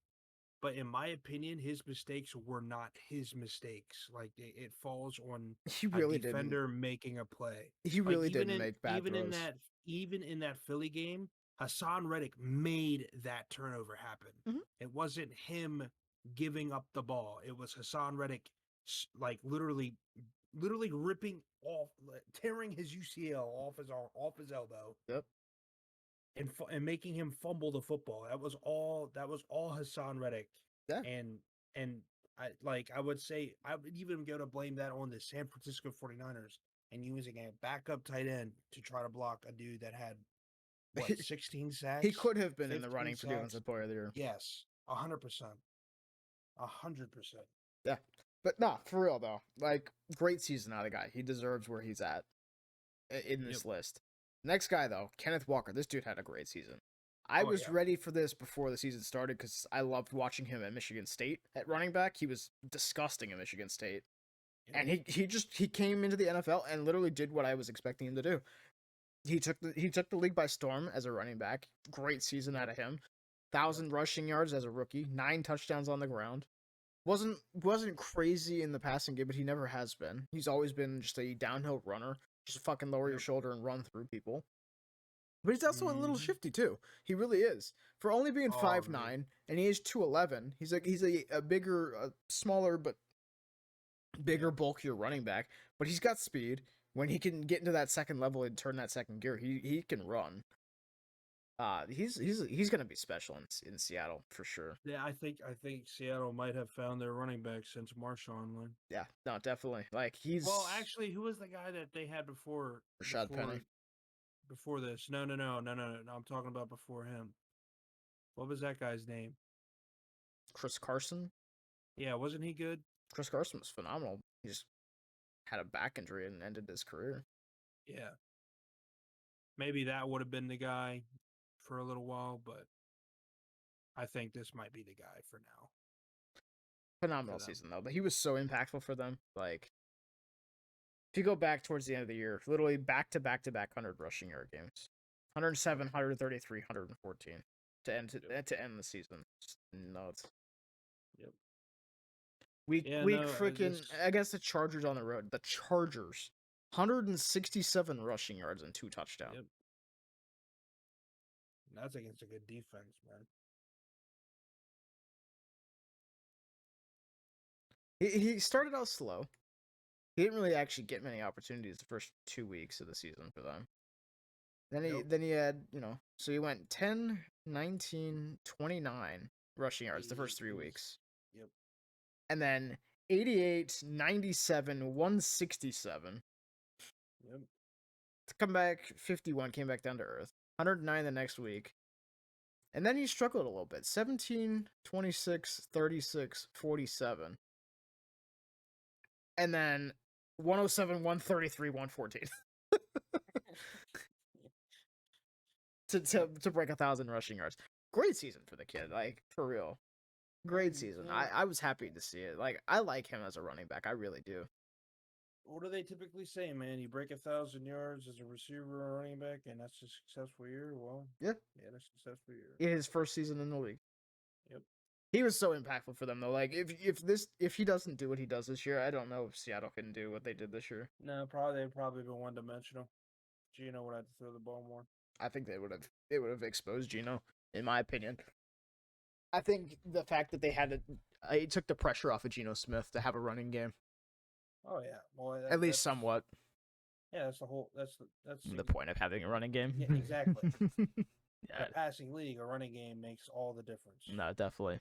B: but in my opinion, his mistakes were not his mistakes. Like it falls on
A: he
B: a
A: really didn't.
B: defender making a play.
A: He
B: Like
A: really didn't make bad throws.
B: even in that Philly game, Hassan Reddick made that turnover happen.
A: Mhm.
B: It wasn't him giving up the ball. It was Hassan Reddick like literally ripping off, tearing his UCL off his arm, off his elbow,
A: Yep.
B: and making him fumble the football. That was all. That was all Hassan Reddick.
A: Yeah.
B: And I would say I would even go to blame that on the San Francisco 49ers and using a backup tight end to try to block a dude that had what 16 sacks.
A: He could have been in the
B: 15
A: running for
B: sacks.
A: Defensive Player of the Year.
B: Yes, 100%, 100%.
A: Yeah. But nah, for real though. Like, great season out of the guy. He deserves where he's at in this list. Next guy though, Kenneth Walker. This dude had a great season. I was ready for this before the season started because I loved watching him at Michigan State at running back. He was disgusting at Michigan State. And he came into the NFL and literally did what I was expecting him to do. He took the league by storm as a running back. Great season out of him. 1,000 rushing yards as a rookie, 9 touchdowns on the ground. Wasn't crazy in the passing game, but he never has been. He's always been just a downhill runner. Just fucking lower your shoulder and run through people. But he's also a little shifty too. He really is. For only being 5'9" and he is 211, he's a bigger, smaller but bigger, bulkier running back. But he's got speed. When he can get into that second level and turn that second gear, he can run. He's gonna be special in Seattle for sure.
B: Yeah, I think Seattle might have found their running back since Marshawn went.
A: Yeah, no, definitely. Like
B: Well, actually, who was the guy that they had before?
A: Rashad Penny.
B: Before this? No. I'm talking about before him. What was that guy's name?
A: Chris Carson.
B: Yeah, wasn't he good?
A: Chris Carson was phenomenal. He just had a back injury and ended his career.
B: Yeah. Maybe that would have been the guy for a little while, but I think this might be the guy for now.
A: Phenomenal season though, but he was so impactful for them. Like, if you go back towards the end of the year, literally back to back 100 rushing yard games, 107, 133, 114 to end the season. Just nuts.
B: Yep.
A: I guess the Chargers on the road. The Chargers, 167 rushing yards and 2 touchdowns.
B: Yep. That's against a good defense, man.
A: He started out slow. He didn't really actually get many opportunities the first 2 weeks of the season for them. Then he had, so he went 10, 19, 29 rushing yards the first 3 weeks.
B: Yep.
A: And then 88, 97, 167.
B: Yep.
A: To come back, 51, came back down to earth. 109 the next week. And then he struggled a little bit. 17, 26, 36, 47. And then 107, 133, 114. to break 1,000 rushing yards. Great season for the kid, like, for real. Great season. I was happy to see it. Like, I like him as a running back. I really do.
B: What do they typically say, man? You break 1,000 yards as a receiver or running back, and that's a successful year. Well,
A: Yeah,
B: that's a successful year.
A: in his first season in the league.
B: Yep.
A: He was so impactful for them though. Like if he doesn't do what he does this year, I don't know if Seattle can do what they did this year.
B: No, they've probably been one dimensional. Gino would have to throw the ball more.
A: I think they would have exposed Gino, in my opinion. I think the fact that they had it took the pressure off of Geno Smith to have a running game.
B: Oh yeah, well
A: At least somewhat.
B: Yeah, that's the whole. That's
A: The point of having a running game.
B: Yeah, exactly.
A: Yeah.
B: A passing league, a running game makes all the difference.
A: No, definitely.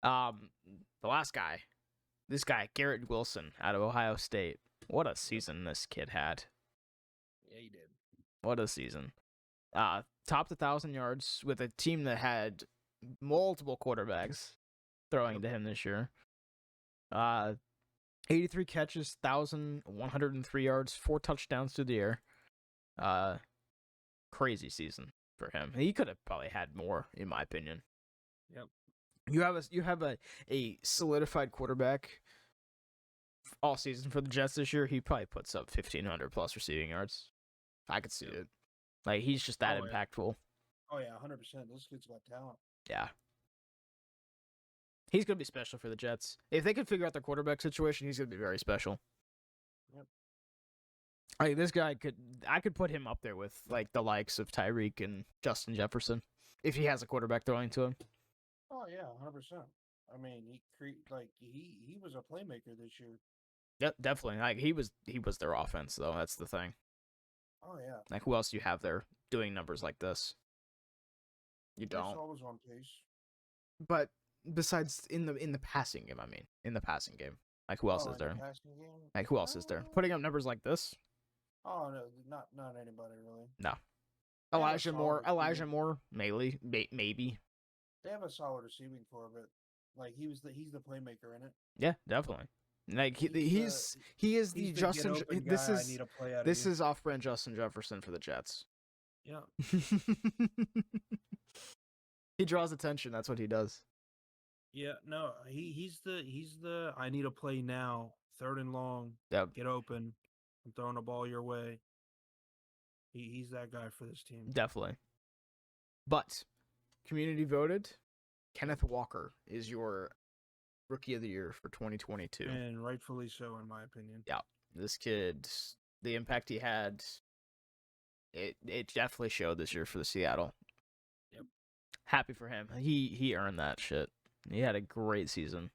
A: The last guy, this guy Garrett Wilson out of Ohio State. What a season this kid had.
B: Yeah, he did.
A: What a season. Topped 1,000 yards with a team that had multiple quarterbacks throwing to him this year. 83 catches, 1,103 yards, 4 touchdowns through the air. Crazy season for him. He could have probably had more, in my opinion.
B: Yep.
A: You have a solidified quarterback all season for the Jets this year. He probably puts up 1,500 plus receiving yards. I could see it. Like, he's just that impactful.
B: Oh yeah, 100%. This kid's got talent.
A: Yeah. He's gonna be special for the Jets. If they can figure out their quarterback situation, he's gonna be very special.
B: Yep.
A: Like, this guy I could put him up there with like the likes of Tyreek and Justin Jefferson if he has a quarterback throwing to him.
B: Oh yeah, 100%. I mean, he was a playmaker this year.
A: Yep, definitely. Like, he was their offense though. That's the thing.
B: Oh yeah.
A: Like, who else do you have there doing numbers like this? You don't.
B: It's always on pace.
A: But besides in the passing game, in the passing game, like, who else is there? Like, who else is there putting up numbers like this?
B: Oh no, not anybody really.
A: No. Elijah Moore, maybe.
B: They have a solid receiving core, but like he's the playmaker in it.
A: Yeah, definitely. Like, he is the Justin. This is off-brand Justin Jefferson for the Jets.
B: Yeah.
A: He draws attention. That's what he does.
B: Yeah, no, he's the I need to play now, 3rd and long.
A: Yep.
B: Get open. I'm throwing the ball your way. He's that guy for this team.
A: Definitely. But community voted, Kenneth Walker is your Rookie of the Year for 2022.
B: And rightfully so, in my opinion.
A: Yeah. This kid, the impact he had, it definitely showed this year for the Seattle.
B: Yep.
A: Happy for him. He earned that shit. He had a great season.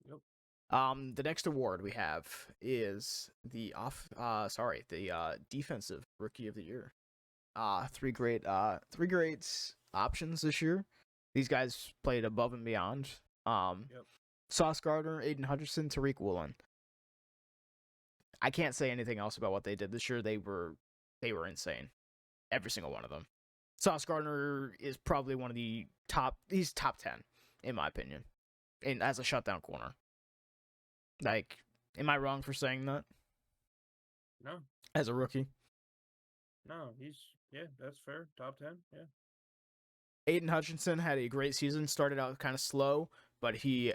B: Yep.
A: The next award we have is the defensive Rookie of the Year. Three great options this year. These guys played above and beyond.
B: Yep.
A: Sauce Gardner, Aiden Hutchinson, Tariq Woolen. I can't say anything else about what they did this year. They were insane. Every single one of them. Sauce Gardner is probably one of the top. He's top 10 in my opinion, and as a shutdown corner. Like, am I wrong for saying that?
B: No.
A: As a rookie?
B: No, that's fair. Top 10, yeah.
A: Aiden Hutchinson had a great season. Started out kind of slow, but he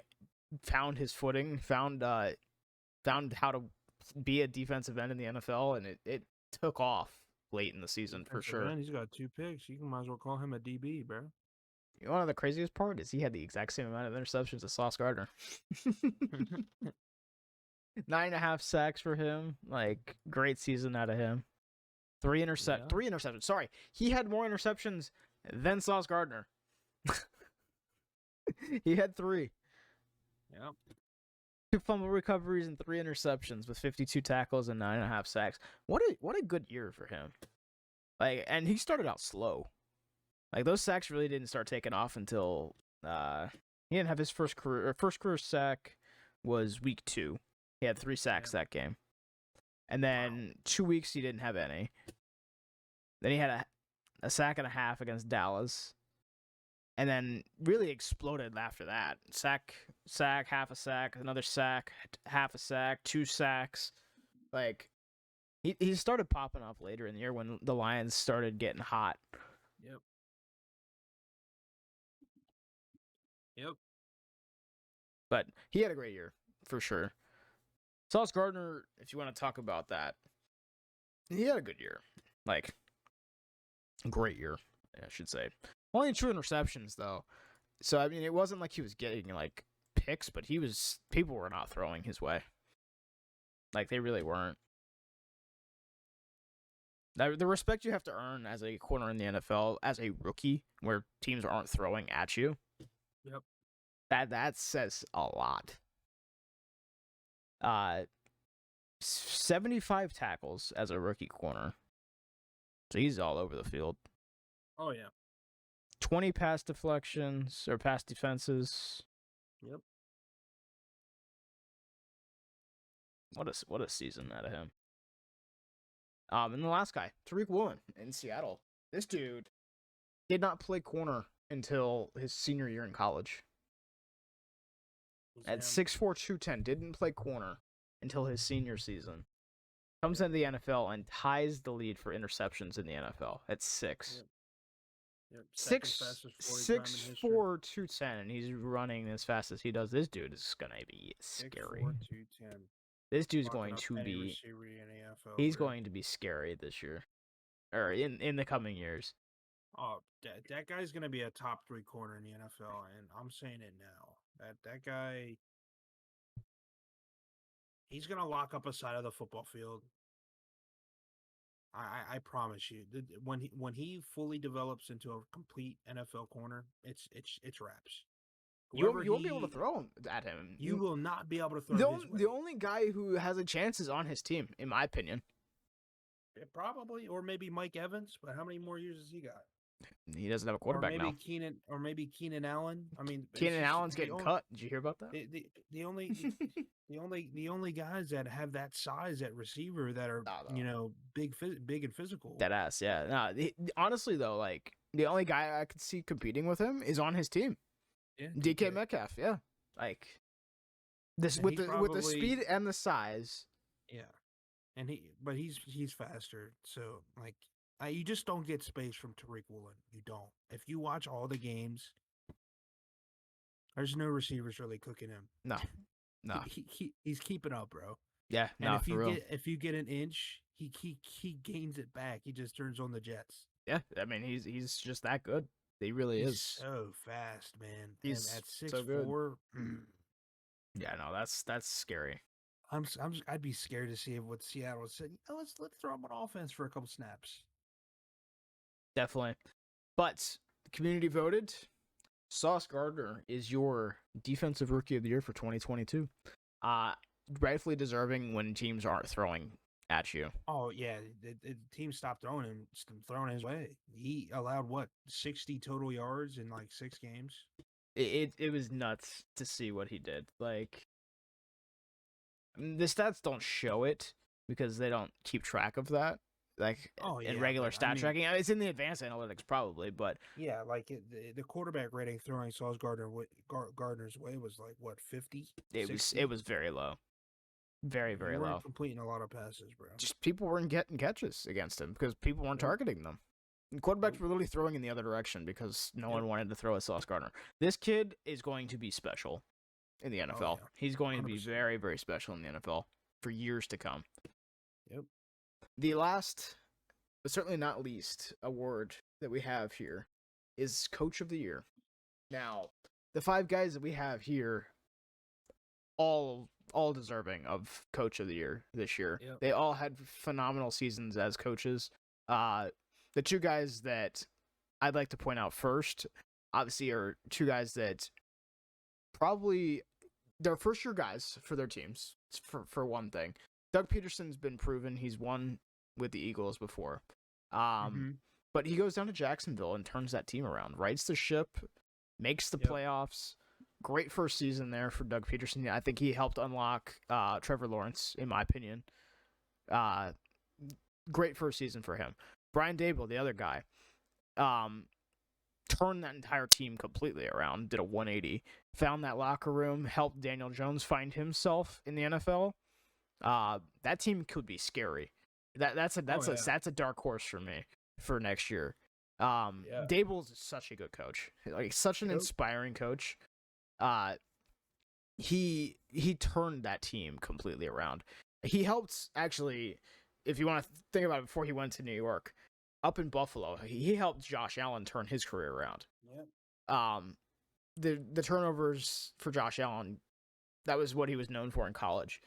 A: found his footing, found how to be a defensive end in the NFL, and it took off late in the season for sure.
B: Man, he's got 2 picks. You might as well call him a DB, bro.
A: You know, one of the craziest part is he had the exact same amount of interceptions as Sauce Gardner. 9.5 sacks for him. Like, great season out of him. 3 interceptions. Sorry, he had more interceptions than Sauce Gardner. He had 3.
B: Yep.
A: 2 fumble recoveries and 3 interceptions with 52 tackles and 9.5 sacks. What a good year for him. Like, and he started out slow. Like, those sacks really didn't start taking off until He didn't have his first career sack was week 2. He had 3 sacks that game. And then 2 weeks he didn't have any. Then he had a sack and a half against Dallas. And then really exploded after that. Sack, half a sack, another sack, half a sack, 2 sacks. Like, he started popping up later in the year when the Lions started getting hot.
B: Yep.
A: But he had a great year, for sure. Sauce Gardner, if you want to talk about that, he had a good year. Like, great year, I should say. Only 2 interceptions, though. So, I mean, it wasn't like he was getting, like, picks, but people were not throwing his way. Like, they really weren't. The respect you have to earn as a corner in the NFL, as a rookie, where teams aren't throwing at you.
B: Yep.
A: That says a lot. 75 tackles as a rookie corner. So he's all over the field.
B: Oh, yeah.
A: 20 pass deflections or pass defenses.
B: Yep.
A: What a season out of him. And the last guy, Tariq Woolen in Seattle. This dude did not play corner until his senior year in college. At 6'4", 210, didn't play corner until his senior season. Comes into the NFL and ties the lead for interceptions in the NFL at 6.
B: Yep.
A: 6'4", 210, and he's running as fast as he does. This dude is gonna be scary.
B: 6'4", 210.
A: This dude's going to be. He's going to be scary this year, or in the coming years.
B: Oh, that guy's gonna be a top 3 corner in the NFL, and I'm saying it now. That guy, he's gonna lock up a side of the football field. I promise you. When he fully develops into a complete NFL corner, it's wraps.
A: You won't be able to throw him at him.
B: You will not be able to throw his way.
A: The only guy who has a chance is on his team, in my opinion.
B: Yeah, probably, or maybe Mike Evans. But how many more years has he got?
A: He doesn't have a quarterback now.
B: Or maybe Keenan Allen. I mean,
A: Keenan Allen's getting cut. Did you hear about that?
B: The only guys that have that size at receiver that are big and physical.
A: Dead ass, yeah. No, honestly though, like the only guy I could see competing with him is on his team.
B: Yeah,
A: DK Metcalf, yeah. Like this with the speed and the size.
B: Yeah, and he's faster. So like. You just don't get space from Tariq Woolen. You don't. If you watch all the games, there's no receivers really cooking him.
A: No.
B: He's keeping up, bro.
A: Yeah,
B: and if you get an inch, he gains it back. He just turns on the jets.
A: Yeah, I mean he's just that good. He really is
B: so fast, man.
A: He's
B: and at 6'4",
A: so good. Yeah, no, that's scary.
B: I'd be scared to see what Seattle said. Let's throw him on offense for a couple snaps.
A: Definitely. But the community voted. Sauce Gardner is your defensive rookie of the year for 2022. Rightfully deserving when teams aren't throwing at you.
B: Oh, yeah. The team stopped throwing his way. He allowed, 60 total yards in, 6 games?
A: It was nuts to see what he did. Like, I mean, the stats don't show it because they don't keep track of that. In regular stat tracking. It's in the advanced analytics probably, but...
B: Yeah, the quarterback rating throwing Sauce Gardner's way was 50?
A: It was very low. Very, very low.
B: Completing a lot of passes, bro.
A: Just people weren't getting catches against him because people weren't targeting them. And quarterbacks were literally throwing in the other direction because no one wanted to throw at Sauce Gardner. This kid is going to be special in the NFL. Oh, yeah. He's going 100%. To be very, very special in the NFL for years to come.
B: Yep.
A: The last, but certainly not least, award that we have here is Coach of the Year. Now, the 5 guys that we have here, all deserving of Coach of the Year this year.
B: Yep.
A: They all had phenomenal seasons as coaches. The 2 guys that I'd like to point out first, obviously, are 2 guys that probably they're first-year guys for their teams, for one thing. Doug Peterson's been proven. He's won with the Eagles before. But he goes down to Jacksonville and turns that team around, rights the ship, makes the playoffs, Great first season there for Doug Peterson. I think he helped unlock Trevor Lawrence, in my opinion. Uh, Great first season for him. Brian Dable, the other guy, turned that entire team completely around, did a 180, found that locker room, helped Daniel Jones find himself in the NFL. That team could be scary. That's a dark horse for me for next year. Dable's such a good coach, like such an inspiring coach. He turned that team completely around. He helped, actually, if you want to think about it, before he went to New York, up in Buffalo, he helped Josh Allen turn his career around. The turnovers for Josh Allen, that was what he was known for in college,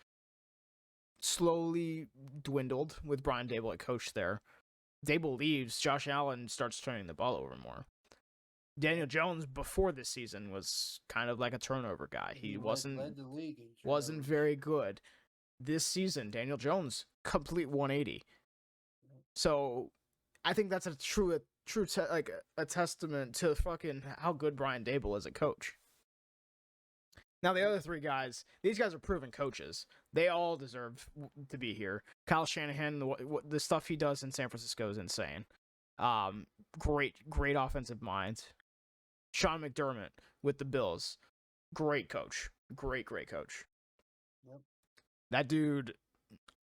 A: slowly dwindled with Brian Dable at coach there. Dable leaves, Josh Allen starts turning the ball over more. Daniel Jones before this season was kind of like a turnover guy. He
B: led the league
A: wasn't very good. This season, Daniel Jones, complete 180. So I think that's a testament to fucking how good Brian Dable is a coach. Now, the other three guys, these guys are proven coaches. They all deserve to be here. Kyle Shanahan, the stuff he does in San Francisco is insane. Great offensive mind. Sean McDermott with the Bills, great coach. Great coach.
B: Yep.
A: That dude,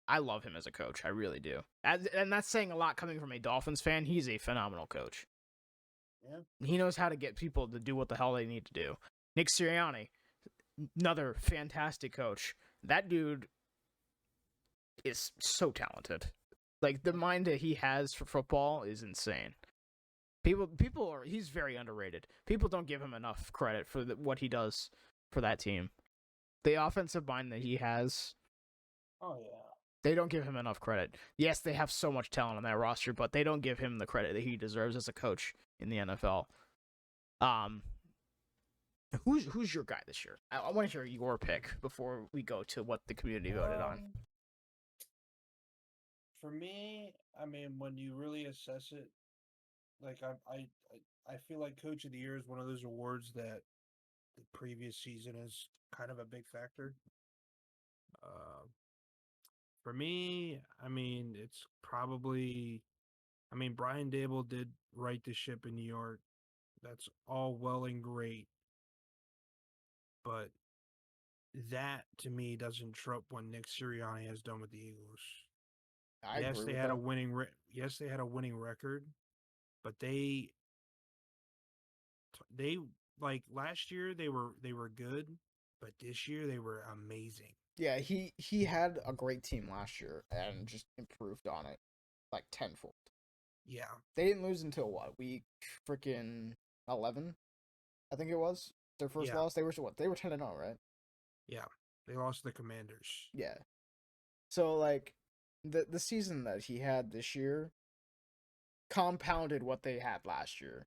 A: I love him as a coach. I really do. And that's saying a lot coming from a Dolphins fan. He's a phenomenal coach.
B: Yeah.
A: He knows how to get people to do what the hell they need to do. Nick Sirianni, another fantastic coach. That dude is so talented. Like, the mind that he has for football is insane. He's very underrated. People don't give him enough credit for what he does for that team. The offensive mind that he has.
B: Oh, yeah.
A: They don't give him enough credit. Yes, they have so much talent on that roster, but they don't give him the credit that he deserves as a coach in the NFL. Who's your guy this year? I want to hear your pick before we go to what the community voted on.
B: For me, I mean, when you really assess it, like I feel like Coach of the Year is one of those awards that the previous season is kind of a big factor. For me, I mean, it's probably, I mean, Brian Dable did right the ship in New York. That's all well and great, but that to me doesn't trump what Nick Sirianni has done with the Eagles. Yes, they had a winning record, but they like last year they were good, but this year they were amazing.
A: Yeah, he had a great team last year and just improved on it like tenfold.
B: Yeah.
A: They didn't lose until what, week freaking 11? I think it was their first loss. They were 10-0, right?
B: Yeah, they lost to the Commanders.
A: Yeah. So like the season that he had this year compounded what they had last year.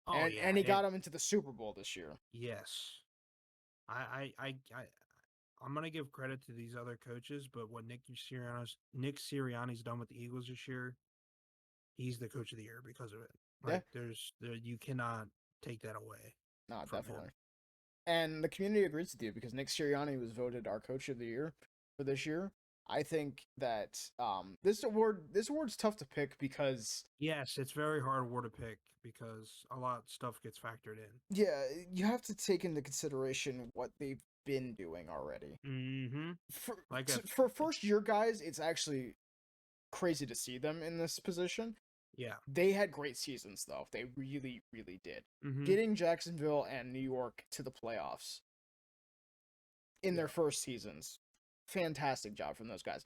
B: Oh,
A: and he got them into the Super Bowl this year.
B: Yes. I'm gonna give credit to these other coaches, but what Nick Sirianni's done with the Eagles this year, he's the coach of the year because of it. Like, you cannot take that away.
A: No, definitely. Him. And the community agrees with you because Nick Sirianni was voted our coach of the year for this year. I think that this award's tough to pick because
B: yes, it's very hard award to pick because a lot of stuff gets factored in.
A: Yeah, you have to take into consideration what they've been doing already.
B: Mm-hmm.
A: For first year guys, it's actually crazy to see them in this position.
B: Yeah.
A: They had great seasons though. They really, really did.
B: Mm-hmm.
A: Getting Jacksonville and New York to the playoffs in their first seasons. Fantastic job from those guys.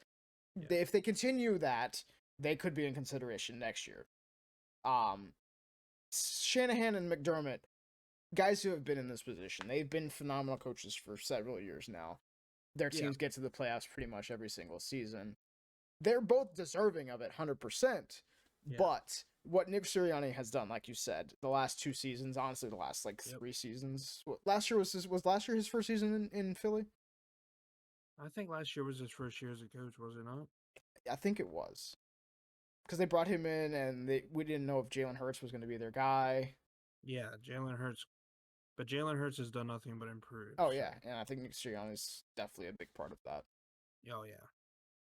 A: Yeah. If they continue that, they could be in consideration next year. Shanahan and McDermott, guys who have been in this position, they've been phenomenal coaches for several years now. Their teams get to the playoffs pretty much every single season. They're both deserving of it 100%. Yeah. But what Nick Sirianni has done, like you said, the last 2 seasons, honestly, the last 3 seasons. Last year was last year his first season in Philly?
B: I think last year was his first year as a coach, was it not?
A: I think it was. Because they brought him in, and we didn't know if Jalen Hurts was going to be their guy.
B: Yeah, Jalen Hurts But Jalen Hurts has done nothing but improve.
A: Oh
B: So.
A: yeah, and I think Nick Sirianni's definitely a big part of that
B: Oh yeah.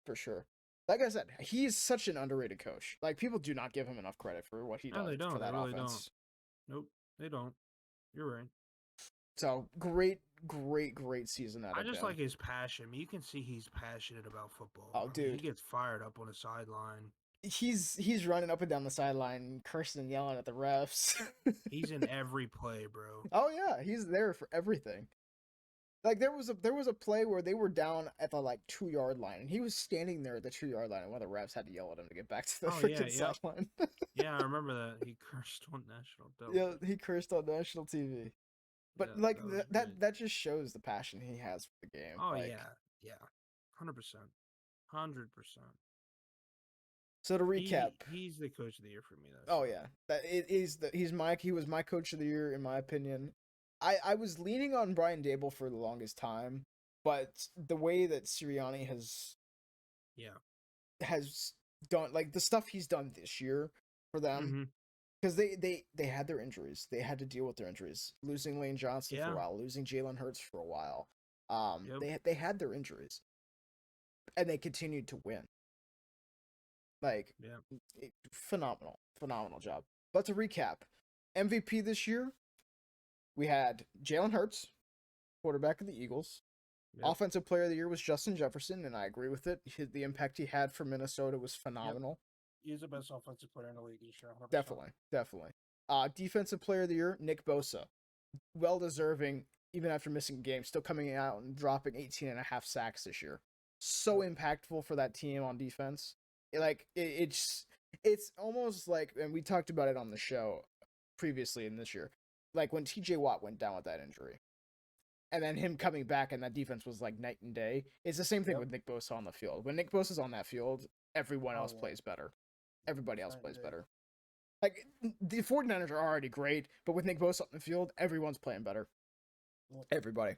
A: for sure. Like I said, he's such an underrated coach. Like people do not give him enough credit for what he
B: No,
A: does
B: they
A: for
B: don't. They
A: that
B: really don't.
A: offense.
B: Nope, they don't. You're right.
A: So great, great season out
B: I
A: of
B: just
A: him.
B: like his passion. You can see he's passionate about football.
A: Oh,
B: I mean, he
A: dude,
B: gets fired up on the sideline.
A: he's running up and down the sideline, cursing and yelling at the refs.
B: He's in every play, bro.
A: Oh yeah, he's there for everything. Like there was a play where they were down at the like 2 yard line, and he was standing there at the 2 yard line, and one of the refs had to yell at him to get back to the
B: Oh yeah,
A: freaking
B: yep.
A: sideline.
B: Yeah, I remember that. He cursed on national
A: Yeah,
B: television.
A: he cursed on national TV. But
B: Yeah,
A: like
B: that was great.
A: that just shows the passion he has for the game.
B: Oh
A: Like,
B: yeah, yeah, 100%, 100%.
A: so to recap,
B: He's the coach of the year for me. That's
A: oh yeah, that it is the he was my coach of the year in my opinion. I was leaning on Brian Dable for the longest time, but the way that Sirianni
B: yeah.
A: has done, like the stuff he's done this year for them,
B: Mm-hmm.
A: because they had their injuries, they had to deal with their injuries, losing Lane Johnson for a
B: Yeah.
A: while, losing Jalen Hurts for a while.
B: Yep.
A: They had their injuries, and they continued to win. Like,
B: Yeah.
A: phenomenal job. But to recap, MVP this year, we had Jalen Hurts, quarterback of the Eagles.
B: Yep.
A: Offensive player of the year was Justin Jefferson, and I agree with it. The impact he had for Minnesota was phenomenal.
B: He's the best offensive player in the league this year. 100%.
A: Definitely. Defensive player of the year, Nick Bosa. Well deserving, even after missing games, still coming out and dropping 18 and a half sacks this year. So impactful for that team on defense. It's almost like, and we talked about it on the show previously in this year, like when TJ Watt went down with that injury. And then him coming back, and that defense was like night and day. It's the same thing with Nick Bosa on the field. When Nick Bosa's on that field, everyone else plays better. Everybody else plays better. Like, the 49ers are already great, but with Nick Bosa on the field, everyone's playing better. Everybody.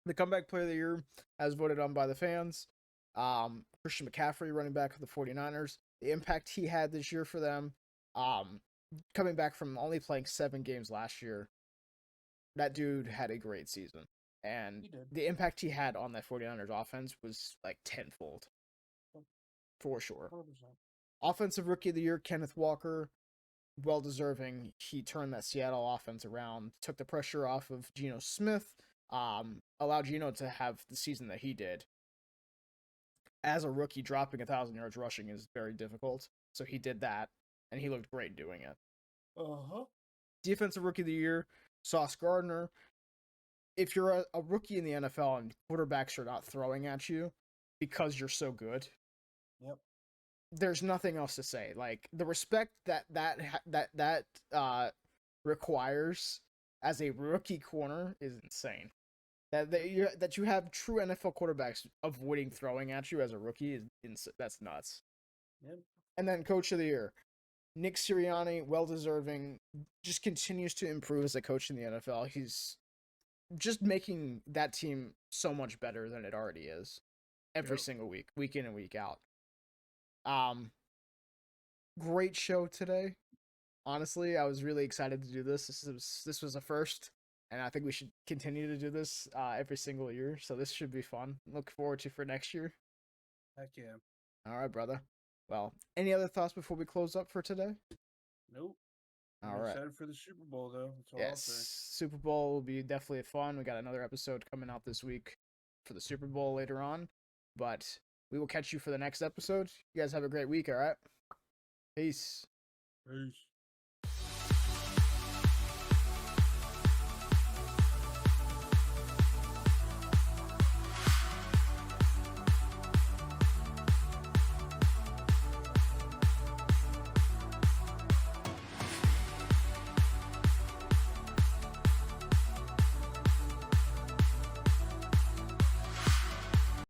A: The comeback player of the year, as voted on by the fans, Christian McCaffrey, running back for the 49ers. The impact he had this year for them, coming back from only playing 7 games last year, that dude had a great season. And the impact he had on that 49ers offense was like tenfold. For sure.
B: 100%.
A: Offensive Rookie of the Year, Kenneth Walker, well deserving. He turned that Seattle offense around, took the pressure off of Geno Smith, allowed Geno to have the season that he did. As a rookie, dropping 1,000 yards rushing is very difficult, so he did that, and he looked great doing it. Defensive Rookie of the Year, Sauce Gardner. If you're a rookie in the NFL and quarterbacks are not throwing at you because you're so good, there's nothing else to say. Like, the respect that requires as a rookie corner is insane. That you have true NFL quarterbacks avoiding throwing at you as a rookie that's nuts. And then Coach of the Year, Nick Sirianni, well deserving, just continues to improve as a coach in the NFL. He's just making that team so much better than it already is every single week in and week out. Great show today. Honestly, I was really excited to do this. This was a first, and I think we should continue to do this every single year. So this should be fun. Look forward to for next year.
B: Heck yeah.
A: All right, brother. Well, any other thoughts before we close up for today?
B: Nope.
A: All
B: I'm
A: right.
B: excited for the Super Bowl, though. That's all I'll say.
A: Yes, Super Bowl will be definitely fun. We got another episode coming out this week for the Super Bowl later on, but we will catch you for the next episode. You guys have a great week, all right? Peace.
B: Peace.